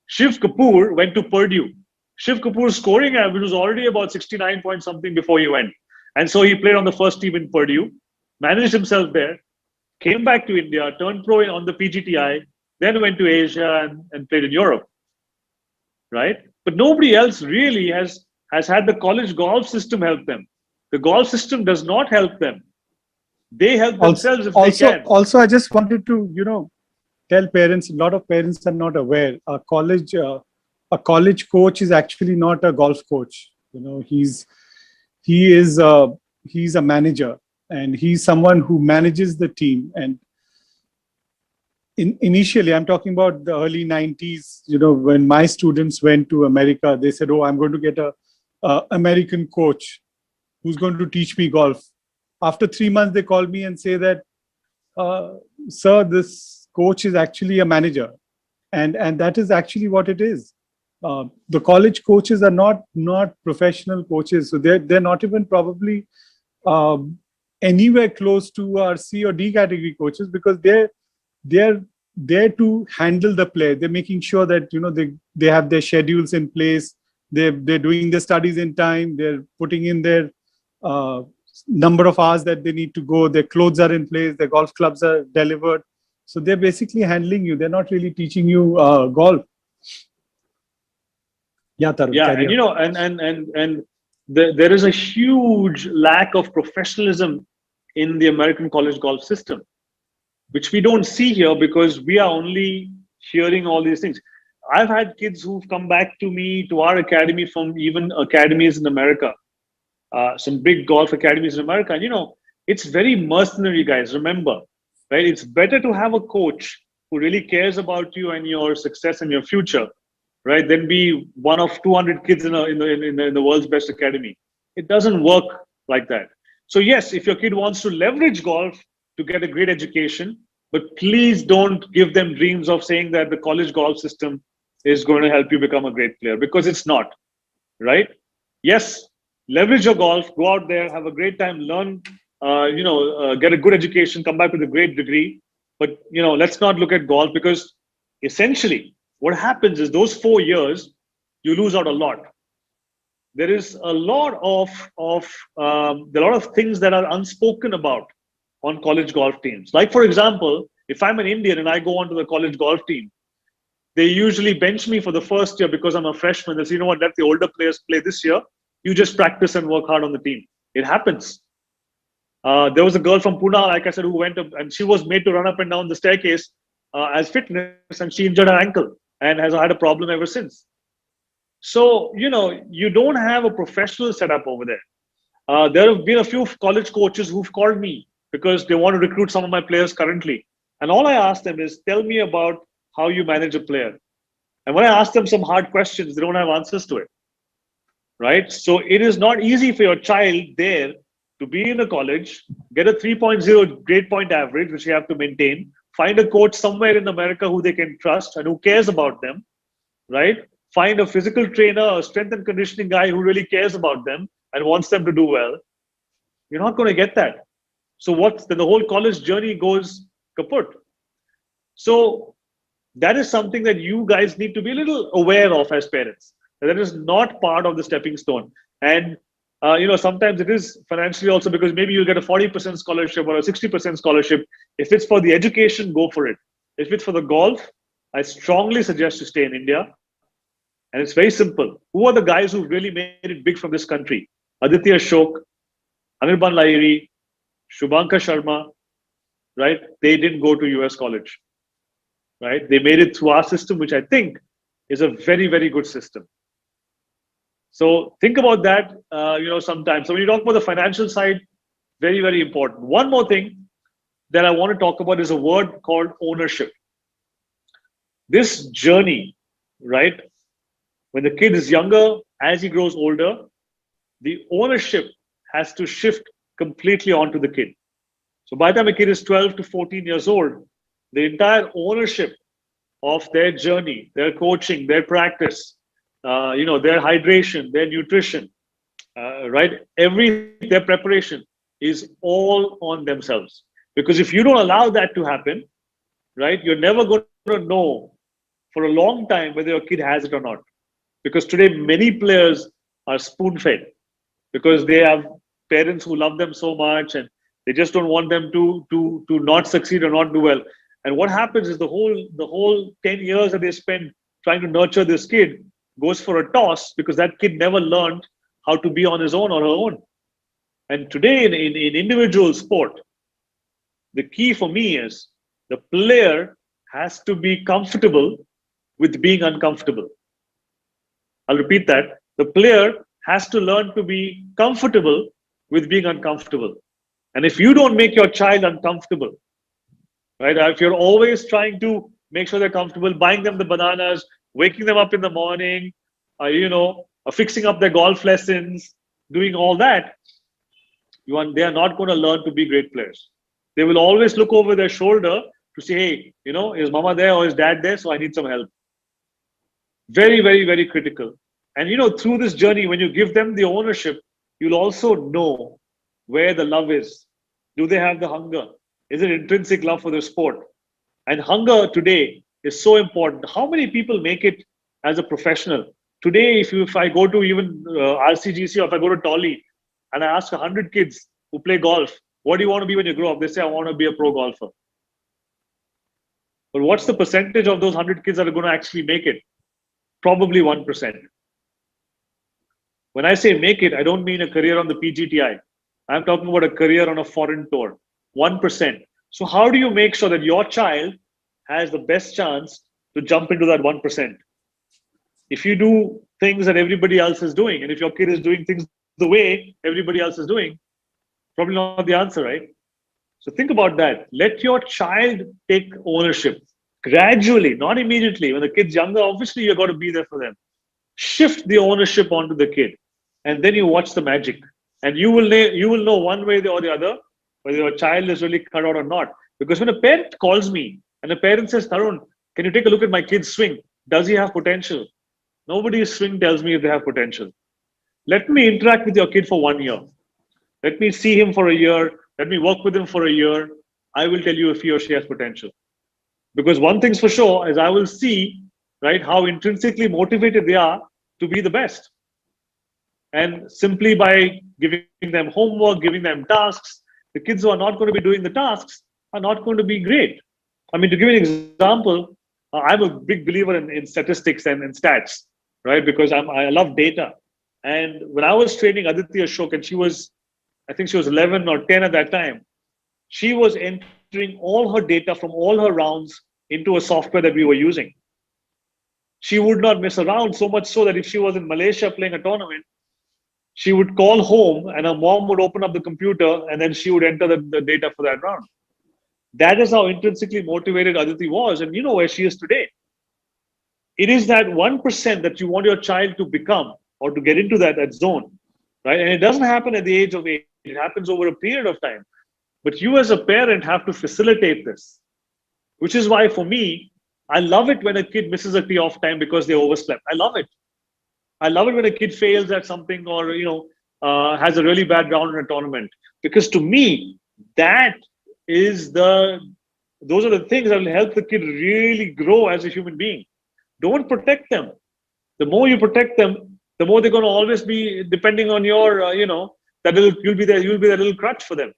Shiv Kapoor went to Purdue. Shiv Kapoor's scoring average was already about 69 point something before he went. And so he played on the first team in Purdue, managed himself there, came back to India, turned pro on the PGTI, then went to Asia and played in Europe, right? But nobody else really has had the college golf system help them. The golf system does not help them. They help themselves if they can.
Also, I just wanted to, tell parents, a lot of parents are not aware. A college coach is actually not a golf coach. He's a manager, and he's someone who manages the team. And initially, I'm talking about the early 90s, when my students went to America, they said, oh, I'm going to get a American coach who's going to teach me golf. After 3 months, they call me and say that, sir, this coach is actually a manager. And that is actually what it is. The college coaches are not professional coaches. So they're not even probably anywhere close to our C or D category coaches, because they're there to handle the player. They're making sure that they have their schedules in place. They're doing their studies in time. They're putting in their number of hours that they need to go. Their clothes are in place. Their golf clubs are delivered. So they're basically handling you. They're not really teaching you golf. Yeah, Tarun,
yeah, and there is a huge lack of professionalism in the American college golf system, which we don't see here because we are only hearing all these things. I've had kids who've come back to me, to our academy, from even academies in America, some big golf academies in America. And it's very mercenary, guys. Remember, right? It's better to have a coach who really cares about you and your success and your future, right? Than be one of 200 kids in the world's best academy. It doesn't work like that. So yes, if your kid wants to leverage golf to get a great education, but please don't give them dreams of saying that the college golf system is going to help you become a great player, because it's not, right? Yes, leverage your golf, go out there, have a great time, learn, get a good education, come back with a great degree. But, let's not look at golf, because essentially what happens is those 4 years, you lose out a lot. There is a lot of things that are unspoken about on college golf teams. Like, for example, if I'm an Indian and I go onto the college golf team, they usually bench me for the first year because I'm a freshman. They say, let the older players play this year. You just practice and work hard on the team. It happens. There was a girl from Pune, like I said, who went up, and she was made to run up and down the staircase as fitness, and she injured her ankle and has had a problem ever since. So, you don't have a professional setup over there. There have been a few college coaches who've called me because they want to recruit some of my players currently. And all I ask them is, tell me about how you manage a player. And when I ask them some hard questions, they don't have answers to it. Right? So it is not easy for your child there to be in a college, get a 3.0 grade point average, which you have to maintain, find a coach somewhere in America who they can trust and who cares about them, right? Find a physical trainer, a strength and conditioning guy who really cares about them and wants them to do well. You're not going to get that. So then the whole college journey goes kaput. So that is something that you guys need to be a little aware of as parents. That is not part of the stepping stone. And sometimes it is financially also, because maybe you'll get a 40% scholarship or a 60% scholarship. If it's for the education, go for it. If it's for the golf, I strongly suggest to stay in India. And it's very simple. Who are the guys who really made it big from this country? Aditya Ashok, Anirban Lahiri, Shubhankar Sharma, right? They didn't go to US college, right? They made it through our system, which I think is a very, very good system. So think about that, sometimes. So when you talk about the financial side, very, very important. One more thing that I want to talk about is a word called ownership. This journey, right? When the kid is younger, as he grows older, the ownership has to shift completely onto the kid. So by the time a kid is 12 to 14 years old, the entire ownership of their journey, their coaching, their practice, their hydration, their nutrition, right? Their preparation is all on themselves. Because if you don't allow that to happen, right, you're never going to know for a long time whether your kid has it or not. Because today many players are spoon-fed because they have parents who love them so much and they just don't want them to not succeed or not do well. And what happens is the whole 10 years that they spend trying to nurture this kid goes for a toss because that kid never learned how to be on his own or her own. And today in individual sport, the key for me is the player has to be comfortable with being uncomfortable. I'll repeat that. The player has to learn to be comfortable with being uncomfortable. And if you don't make your child uncomfortable, right? If you're always trying to make sure they're comfortable, buying them the bananas, waking them up in the morning, fixing up their golf lessons, doing all that, they are not going to learn to be great players. They will always look over their shoulder to say, hey, is mama there or is dad there? So I need some help. Very, very, very critical. And through this journey, when you give them the ownership, you'll also know where the love is. Do they have the hunger? Is it intrinsic love for the sport? And hunger today is so important. How many people make it as a professional? Today, if I go to even RCGC or if I go to Tolly and I ask 100 kids who play golf, what do you want to be when you grow up? They say, I want to be a pro golfer. But what's the percentage of those 100 kids that are going to actually make it? Probably 1%. When I say make it, I don't mean a career on the PGTI. I'm talking about a career on a foreign tour. 1%. So how do you make sure that your child has the best chance to jump into that 1%? If you do things that everybody else is doing, and if your kid is doing things the way everybody else is doing, probably not the answer, right? So think about that. Let your child take ownership gradually, not immediately. When the kid's younger, obviously you've got to be there for them. Shift the ownership onto the kid, and then you watch the magic. And you will know one way or the other whether your child is really cut out or not. Because when a parent calls me and a parent says, Tarun, can you take a look at my kid's swing? Does he have potential? Nobody's swing tells me if they have potential. Let me interact with your kid for 1 year. Let me see him for a year. Let me work with him for a year. I will tell you if he or she has potential. Because one thing's for sure is I will see, right, how intrinsically motivated they are to be the best. And simply by giving them homework, giving them tasks, the kids who are not going to be doing the tasks are not going to be great. I mean, to give you an example, I'm a big believer in statistics and stats, right? Because I love data. And when I was training Aditya Ashok, and I think she was 11 or 10 at that time, she was entering all her data from all her rounds into a software that we were using. she would not mess around, so much so that if she was in Malaysia playing a tournament, she would call home and her mom would open up the computer and then she would enter the data for that round. That is how intrinsically motivated Aditi was. And you know where she is today. It is that 1% that you want your child to become or to get into that zone, right? And it doesn't happen at the age of 8. It happens over a period of time. But you as a parent have to facilitate this, which is why for me, I love it when a kid misses a tee off time because they overslept. I love it. I love it when a kid fails at something or, has a really bad round in a tournament. Because to me, that is those are the things that will help the kid really grow as a human being. Don't protect them. The more you protect them, the more they're going to always be depending on your, you'll be that little crutch for them,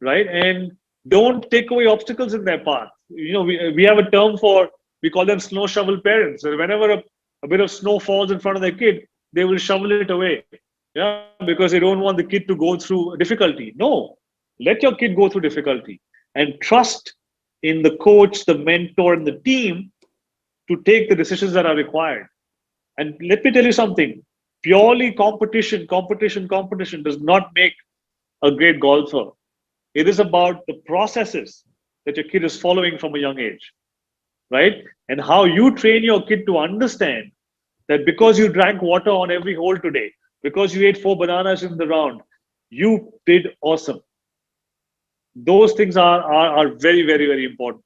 right? And don't take away obstacles in their path. We have a term we call them snow shovel parents. So whenever a bit of snow falls in front of their kid, they will shovel it away. Yeah, because they don't want the kid to go through difficulty. No, let your kid go through difficulty and trust in the coach, the mentor, and the team to take the decisions that are required. And let me tell you something, purely competition does not make a great golfer. It is about the processes that your kid is following from a young age, right? And how you train your kid to understand that because you drank water on every hole today, because you ate 4 bananas in the round, you did awesome. Those things are very, very, very important.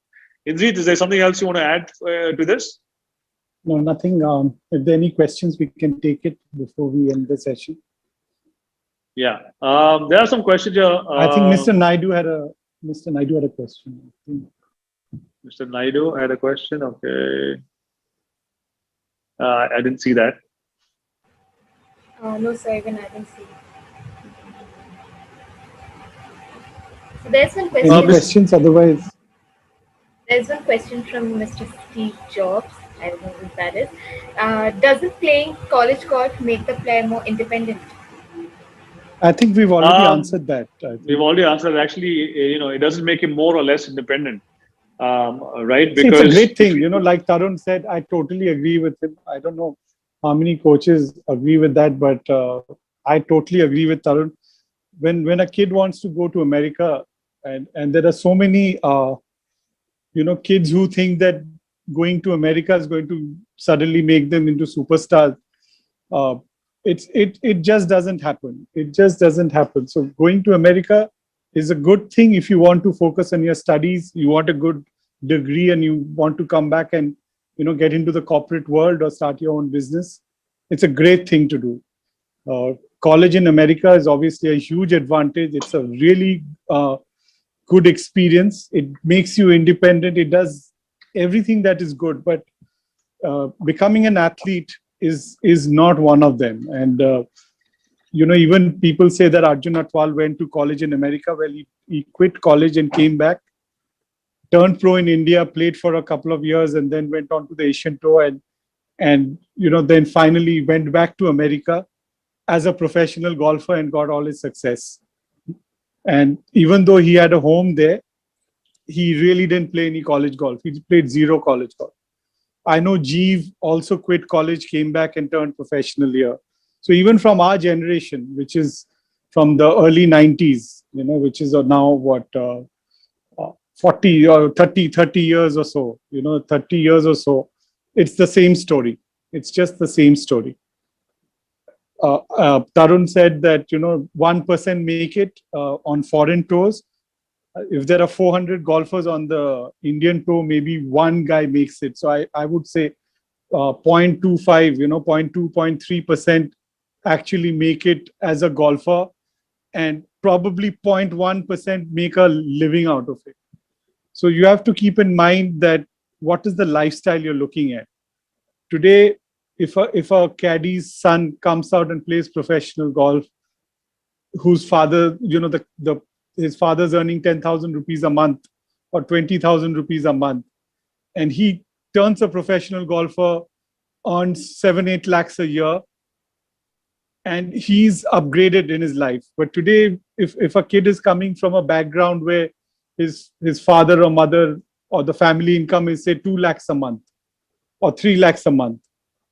Indrajit, is there something else you want to add to this?
No, nothing. If there are any questions, we can take it before we end the session.
Yeah, there are some questions here.
I think Mr. Naidu had a question.
Mr. Naidu had a question. Okay, I didn't see that.
No, sir, even I didn't see. So there's one question.
Any questions? Otherwise,
there's one question from Mr. Steve Jobs. I don't know who that is. Doesn't playing college golf make the player more independent?
I think we've already answered that.
We've already answered. Actually, it doesn't make him more or less independent, right?
Because it's a great thing. Like Tarun said, I totally agree with him. I don't know how many coaches agree with that, but I totally agree with Tarun. When a kid wants to go to America, and there are so many, kids who think that going to America is going to suddenly make them into superstars. It just doesn't happen. It just doesn't happen. So going to America is a good thing if you want to focus on your studies, you want a good degree, and you want to come back and get into the corporate world or start your own business. It's a great thing to do. College in America is obviously a huge advantage. It's a really good experience. It makes you independent. It does everything that is good, but becoming an athlete is not one of them. And even people say that Arjun Atwal went to college in America. Well, he quit college and came back, turned pro in India, played for a couple of years, and then went on to the Asian Tour, and then finally went back to America as a professional golfer and got all his success. And even though he had a home there, he really didn't play any college golf. He played zero college golf. I know Jeev also quit college, came back and turned professional here. So even from our generation, which is from the early 90s, which is now what, 40 or 30 years or so, 30 years or so, it's the same story. It's just the same story. Tarun said that, 1% make it on foreign tours. If there are 400 golfers on the Indian tour, maybe one guy makes it. So I would say 0.25, 0.2, 0.3% actually make it as a golfer, and probably 0.1% make a living out of it. So you have to keep in mind that what is the lifestyle you're looking at. Today, if a caddy's son comes out and plays professional golf, whose father, his father's earning 10,000 rupees a month or 20,000 rupees a month, and he turns a professional golfer, earns 7-8 lakhs a year, and he's upgraded in his life. But today, if a kid is coming from a background where his father or mother or the family income is say 2 lakhs a month, or 3 lakhs a month.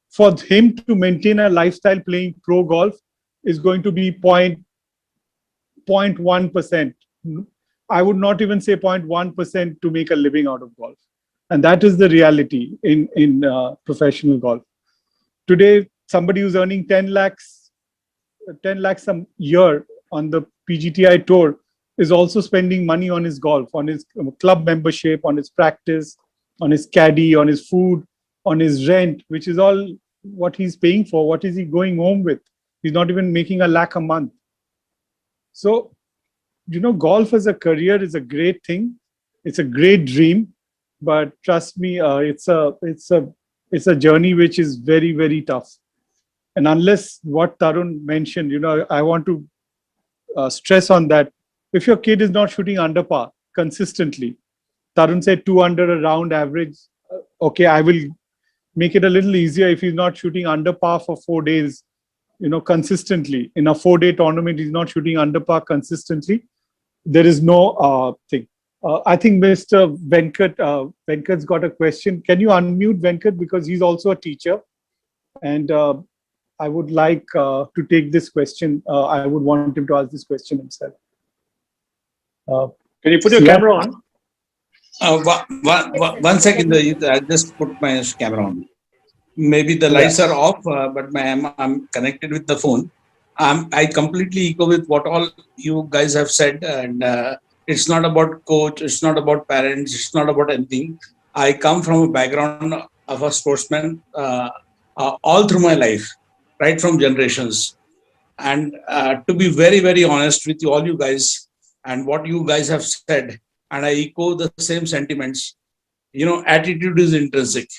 For him to maintain a lifestyle playing pro golf is going to be 0.1%. I would not even say 0.1% to make a living out of golf. And that is the reality in professional golf. Today, somebody who's earning 10 lakhs a year on the PGTI tour is also spending money on his golf, on his club membership, on his practice, on his caddy, on his food, on his rent, which is all what he's paying for. What is he going home with? He's not even making 1 lakh a month. So, golf as a career is a great thing. It's a great dream, but trust me, it's a journey which is very, very tough. And unless what Tarun mentioned, I want to stress on that. If your kid is not shooting under par consistently, Tarun said 2 under a round average. Okay, I will make it a little easier if he's not shooting under par for 4 days, consistently. In a 4-day tournament, he's not shooting under par consistently. There is no thing. I think Mr. Venkat's got a question. Can you unmute Venkat, because he's also a teacher, and I would like to take this question. I would want him to ask this question himself.
Can you put your camera on?
One second, I just put my camera on. Maybe the lights are off, but I'm connected with the phone. I completely echo with what all you guys have said, and it's not about coach, it's not about parents, it's not about anything. I come from a background of a sportsman all through my life, right from generations. And to be very, very honest with all you guys and what you guys have said, and I echo the same sentiments, attitude is intrinsic.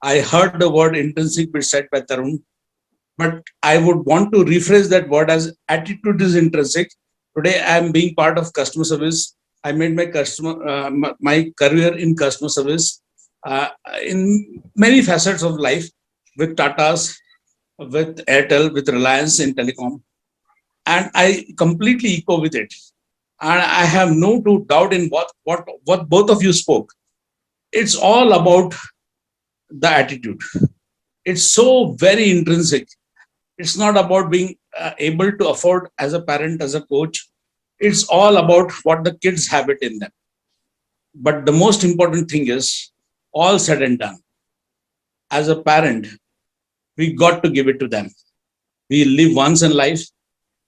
I heard the word intrinsic be said by Tarun, but I would want to rephrase that word as attitude is intrinsic. Today, I am being part of customer service. I made my career in customer service in many facets of life, with Tatas, with Airtel, with Reliance in telecom, and I completely echo with it. And I have no doubt in what both of you spoke. It's all about the attitude. It's so very intrinsic. It's not about being able to afford as a parent, as a coach. It's all about what the kids have it in them. But the most important thing is, all said and done, as a parent, we got to give it to them. We live once in life,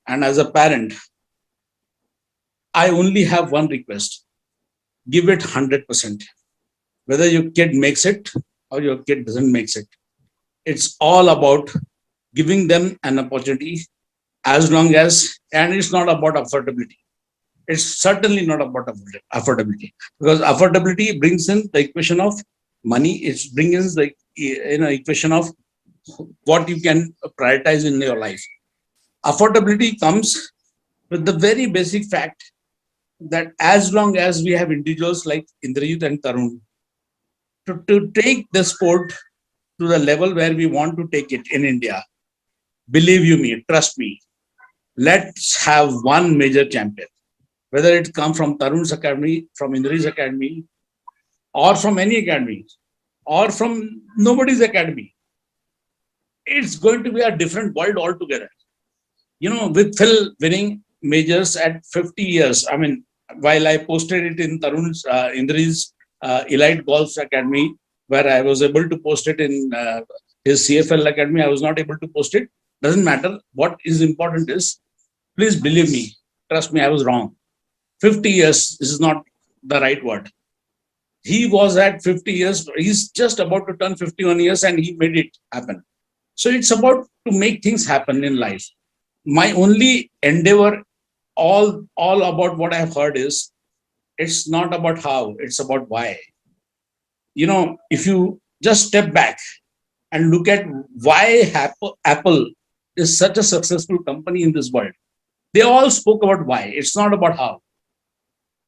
and as a parent, I only have one request: give it 100%. Whether your kid makes it or your kid doesn't make it, it's all about giving them an opportunity, as long as, and it's not about affordability. It's certainly not about affordability, because affordability brings in the equation of money. It brings in the equation of what you can prioritize in your life. Affordability comes with the very basic fact that as long as we have individuals like Indrajit and Tarun to take the sport to the level where we want to take it in India, believe you me, trust me, let's have one major champion, whether it comes from Tarun's academy, from Indrajit's academy, or from any academy, or from nobody's academy. It's going to be a different world altogether. With Phil winning majors at 50 years, I mean, while I posted it in Tarun's, Indrajit's Elite Golf Academy, where I was able to post it in his CFL Academy, I was not able to post it. Doesn't matter. What is important is, please believe me, trust me, I was wrong. 50 years, this is not the right word. He was at 50 years, he's just about to turn 51 years, and he made it happen. So it's about to make things happen in life. My only endeavor, all about what I've heard is, it's not about how, it's about why. If you just step back and look at why Apple is such a successful company in this world, they all spoke about why. It's not about how.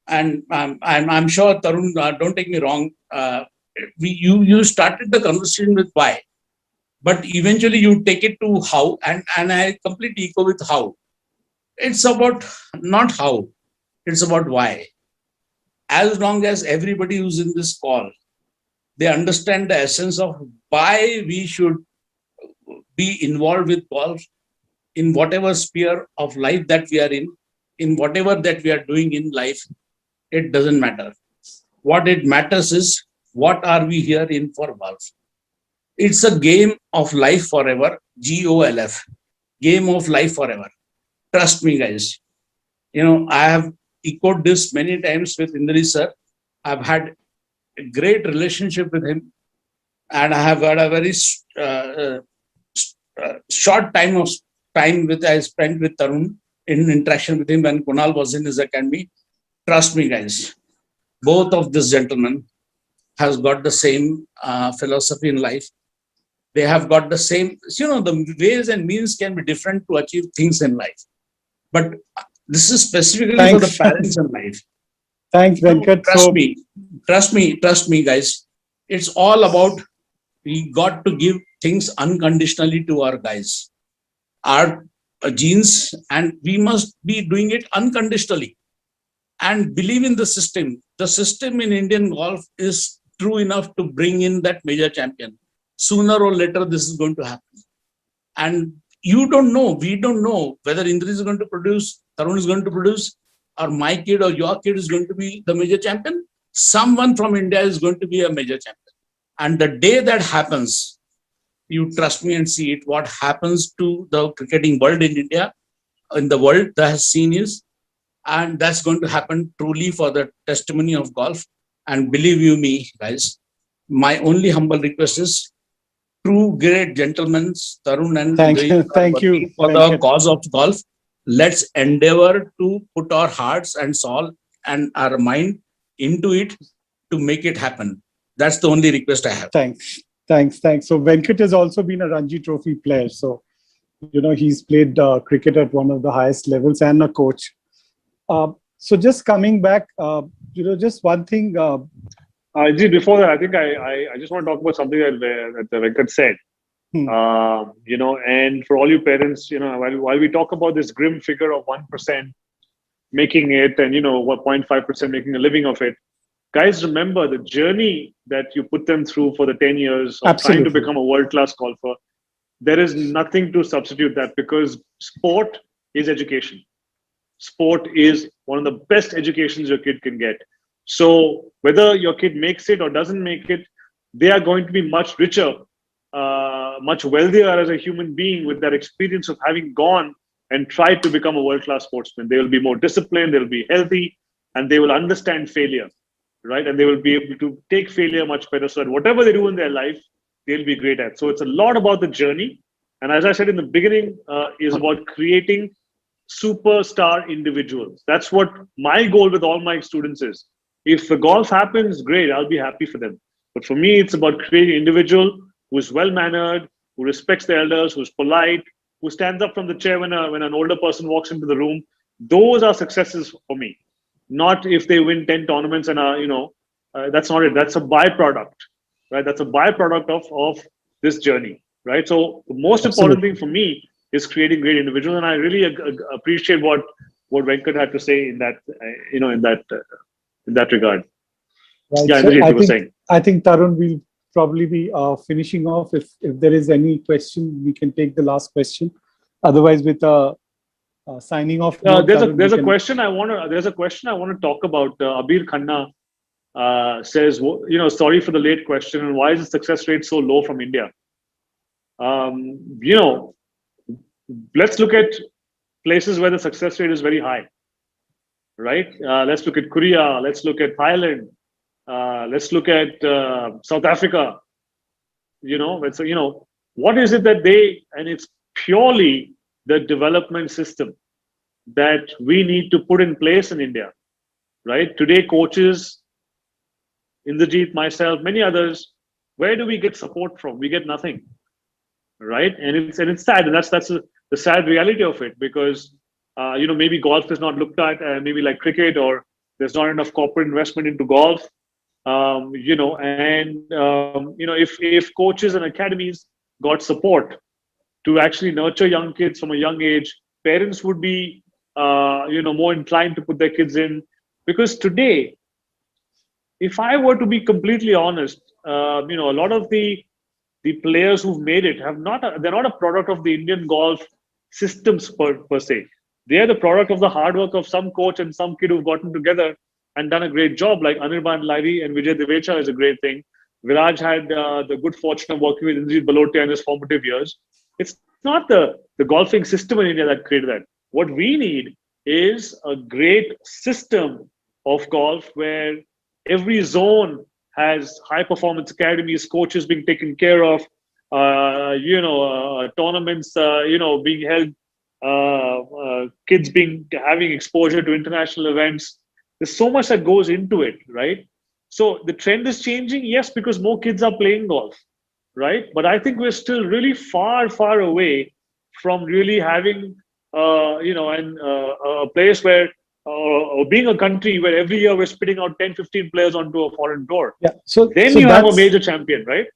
And I'm sure, Tarun, don't take me wrong, you started the conversation with why, but eventually you take it to how, and I completely echo with how. It's about not how, it's about why. As long as everybody who's in this call, they understand the essence of why we should be involved with golf in whatever sphere of life that we are in whatever that we are doing in life, it doesn't matter. What it matters is what are we here in for golf. It's a game of life forever, GOLF, game of life forever. Trust me, guys. I have echoed this many times with Indrajit sir. I've had a great relationship with him, and I have got a very short time with I spent with Tarun in interaction with him when Kunal was in his academy. Trust me, guys. Both of these gentlemen has got the same philosophy in life. They have got the same, the ways and means can be different to achieve things in life. But this is specifically for the parents in life.
Thanks, Venkat.
Trust me, guys. It's all about we got to give things unconditionally to our guys, our genes, and we must be doing it unconditionally and believe in the system. The system in Indian golf is true enough to bring in that major champion. Sooner or later, this is going to happen. And you don't know, we don't know whether Indrajit is going to produce, Tarun is going to produce, or my kid or your kid is going to be the major champion. Someone from India is going to be a major champion. And the day that happens, you trust me and see it, what happens to the cricketing world in India, in the world that has seen is, and that's going to happen truly for the testimony of golf. And believe you me, guys, my only humble request is true great gentlemen, Tarun and
thank you
for the cause of golf. Let's endeavor to put our hearts and soul and our mind into it to make it happen. That's the only request I have.
Thanks. So Venkat has also been a Ranji Trophy player. So, he's played cricket at one of the highest levels and a coach. So just coming back, just one thing.
Before that, I think I just want to talk about something that Venkat said. And for all you parents, while we talk about this grim figure of 1% making it and, 0.5% making a living of it, guys, remember the journey that you put them through for the 10 years of trying to become a world-class golfer. There is nothing to substitute that because sport is education. Sport is one of the best educations your kid can get. So whether your kid makes it or doesn't make it, they are going to be much richer, much wealthier as a human being with that experience of having gone and tried to become a world-class sportsman. They will be more disciplined, they'll be healthy, and they will understand failure, right? And they will be able to take failure much better. So that whatever they do in their life, they'll be great at. So it's a lot about the journey. And as I said in the beginning, is about creating superstar individuals. That's what my goal with all my students is. If the golf happens, great, I'll be happy for them. But for me, it's about creating an individual who's well-mannered, who respects the elders, who's polite, who stands up from the chair when an older person walks into the room. Those are successes for me. Not if they win 10 tournaments and that's not it. That's a byproduct, right? That's a byproduct of this journey, right? So the most important thing for me is creating great individuals, and I really appreciate what Venkat had to say in that, in that regard.
Right.
Yeah,
so I think Tarun will probably be finishing off. If there is any question, we can take the last question. Otherwise, with signing off.
There's a question I want to talk about. Abir Khanna says, sorry for the late question, and why is the success rate so low from India? Let's look at places where the success rate is very high, right? Let's look at Korea. Let's look at Thailand. Let's look at South Africa. What is it that and it's purely the development system that we need to put in place in India, right? Today, coaches, Indrajit, myself, many others, where do we get support from? We get nothing, right? And it's sad, and that's the sad reality of it, because maybe golf is not looked at, maybe like cricket, or there's not enough corporate investment into golf. If coaches and academies got support to actually nurture young kids from a young age, parents would be more inclined to put their kids in. Because today, if I were to be completely honest, a lot of the the players who've made it they're not a product of the Indian golf systems per se. They are the product of the hard work of some coach and some kid who've gotten together and done a great job. Like Anirban Lairi and Vijay Devecha is a great thing. Viraj had the good fortune of working with Indrajit Bhalotia in his formative years. It's not the golfing system in India that created that. What we need is a great system of golf where every zone has high performance academies, coaches being taken care of, tournaments, being held, kids having exposure to international events. There's so much that goes into it, right? So the trend is changing, yes, because more kids are playing golf, right? But I think we're still really far, far away from really having, a place where, or being a country where every year we're spitting out 10, 15 players onto a foreign tour.
Yeah. So
then you have a major champion, right?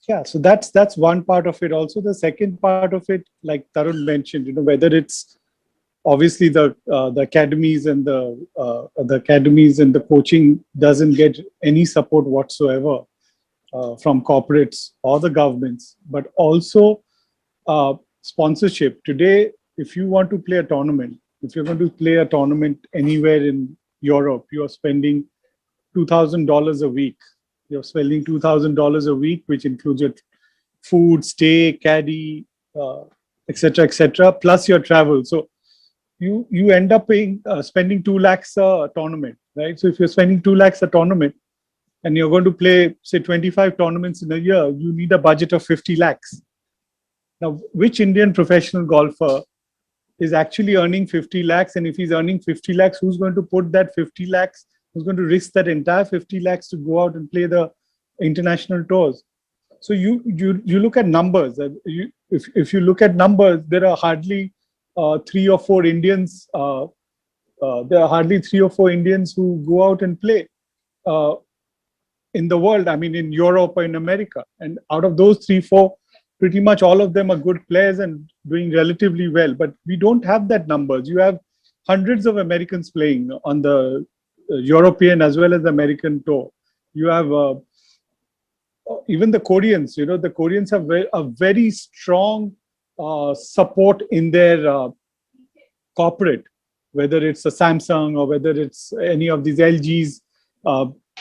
Yeah. So that's one part of it. Also, the second part of it, like Tarun mentioned, whether it's obviously the academies and the academies and the coaching doesn't get any support whatsoever from corporates or the governments, but also sponsorship. Today, if you want to play a tournament, if you're going to play a tournament anywhere in Europe, you are spending $2,000 a week. You're spending $2,000 a week, which includes your food, stay, caddy, etc., plus your travel. So you end up spending 2 lakhs a tournament, right? So if you're spending 2 lakhs a tournament and you're going to play, say, 25 tournaments in a year, you need a budget of 50 lakhs. Now, which Indian professional golfer is actually earning 50 lakhs? And if he's earning 50 lakhs, who's going to put that 50 lakhs? Who's going to risk that entire 50 lakhs to go out and play the international tours? So you look at numbers. If you look at numbers, there are hardly 3 or 4 Indians. There are hardly 3 or 4 Indians who go out and play in the world. I mean, in Europe or in America. And out of those 3, 4, pretty much all of them are good players and doing relatively well. But we don't have that numbers. You have hundreds of Americans playing on the European as well as the American tour. You have even the Koreans. The Koreans have a very strong support in their corporate, whether it's a Samsung or whether it's any of these LGs.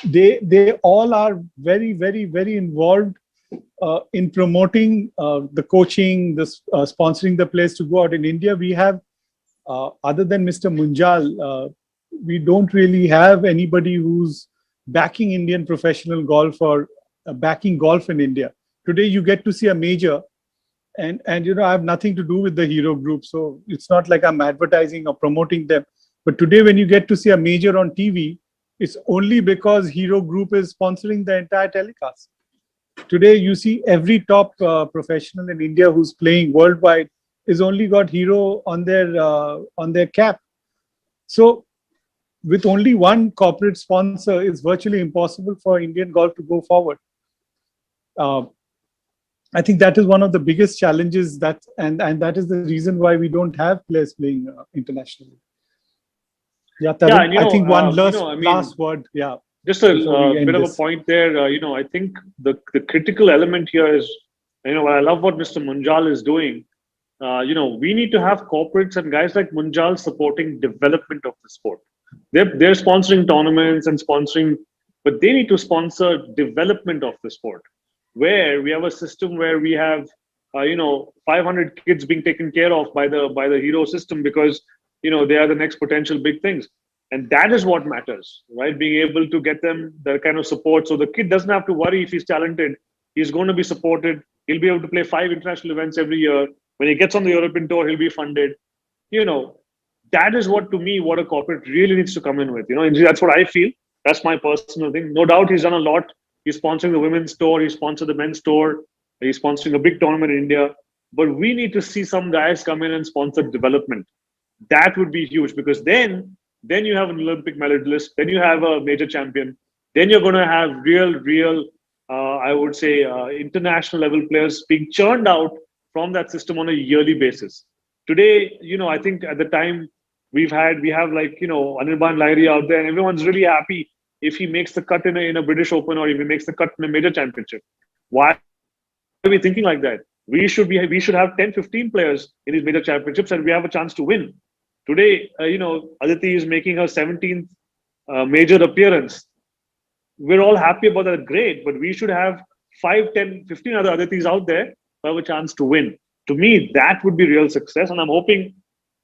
They all are very, very, very involved in promoting the coaching, the sponsoring the players to go out. In India, we have, other than Mr. Munjal, we don't really have anybody who's backing Indian professional golf or backing golf in India. Today, you get to see a major, and I have nothing to do with the Hero Group, so it's not like I'm advertising or promoting them. But today, when you get to see a major on TV, it's only because Hero Group is sponsoring the entire telecast. Today, you see every top professional in India who's playing worldwide is only got Hero on their cap. So, with only one corporate sponsor, it's virtually impossible for Indian golf to go forward. I think that is one of the biggest challenges, and that is the reason why we don't have players playing internationally. Yeah, Tarun, I think one last word. Yeah.
Just a bit of a point there. I think the critical element here is, I love what Mr. Munjal is doing. We need to have corporates and guys like Munjal supporting development of the sport. They're sponsoring tournaments and sponsoring, but they need to sponsor development of the sport, where we have a system where we have 500 kids being taken care of by the Hero system because they are the next potential big things. And that is what matters, right? Being able to get them the kind of support. So the kid doesn't have to worry if he's talented. He's going to be supported. He'll be able to play 5 international events every year. When he gets on the European tour, he'll be funded. That is what a corporate really needs to come in with. That's what I feel. That's my personal thing. No doubt he's done a lot. He's sponsoring the women's tour. He's sponsored the men's tour. He's sponsoring a big tournament in India. But we need to see some guys come in and sponsor development. That would be huge, because then you have an Olympic medalist, then you have a major champion, then you're going to have real, I would say, international level players being churned out from that system on a yearly basis. Today, I think at the time we have like, Anirban Lairi out there, and everyone's really happy if he makes the cut in a British Open or if he makes the cut in a major championship. Why? we thinking like that? We should have 10, 15 players in these major championships, and we have a chance to win. Today, Aditi is making her 17th major appearance. We're all happy about that, great, but we should have 5, 10, 15 other Aditis out there who have a chance to win. To me, that would be real success, and I'm hoping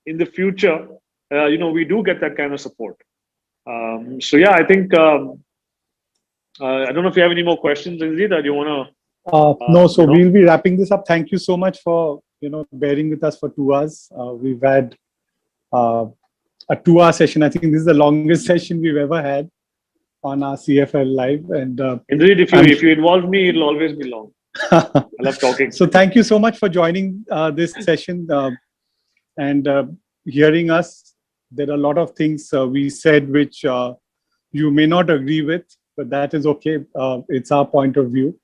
in the future, we do get that kind of support. So yeah, I think I don't know if you have any more questions, Indrajit, or do you want to?
No, so we'll be wrapping this up. Thank you so much for bearing with us for 2 hours. We've had a 2-hour session. I think this is the longest session we've ever had on our CFL live. And
Indrajit, if you involve me, it'll always be long. I love talking.
So thank you so much for joining this session and hearing us. There are a lot of things we said which you may not agree with, but that is okay. It's our point of view.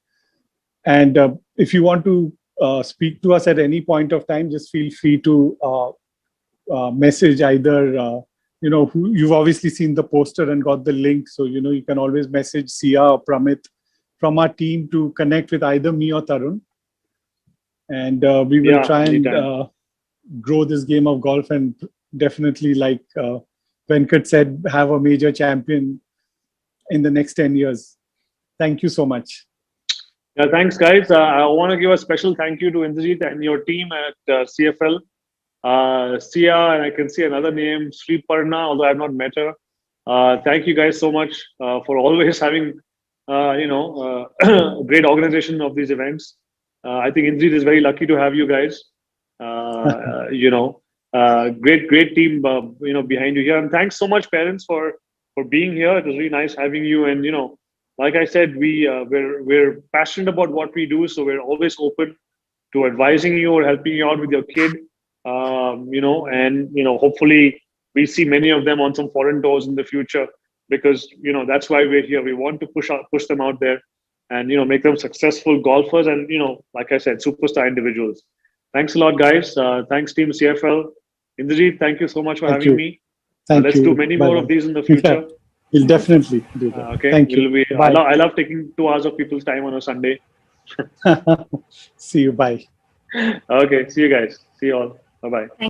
And if you want to speak to us at any point of time, just feel free to message either, who you've obviously seen the poster and got the link. So, you can always message Sia or Pramit from our team to connect with either me or Tarun. And we will try and grow this game of golf and definitely, like Venkat said, have a major champion in the next 10 years. Thank you so much.
Yeah, thanks, guys. I want to give a special thank you to Indrajit and your team at CFL. Sia, and I can see another name, Sri Parna, although I have not met her. Thank you guys so much for always having, great organization of these events. I think Indrajit is very lucky to have you guys. Great team, behind you here. And thanks so much, parents, for being here. It was really nice having you. And, like I said, we're passionate about what we do, so we're always open to advising you or helping you out with your kid. Hopefully we see many of them on some foreign tours in the future, because that's why we're here. We want to push them out there and make them successful golfers and like I said, superstar individuals. Thanks a lot, guys. Thanks, team CFL. Indrajit, thank you so much for having me. Let's do many more of these in the future.
We'll definitely do that.
Okay.
Thank you.
I love taking 2 hours of people's time on a Sunday.
See you. Bye.
Okay. See you guys. See you all. Bye-bye.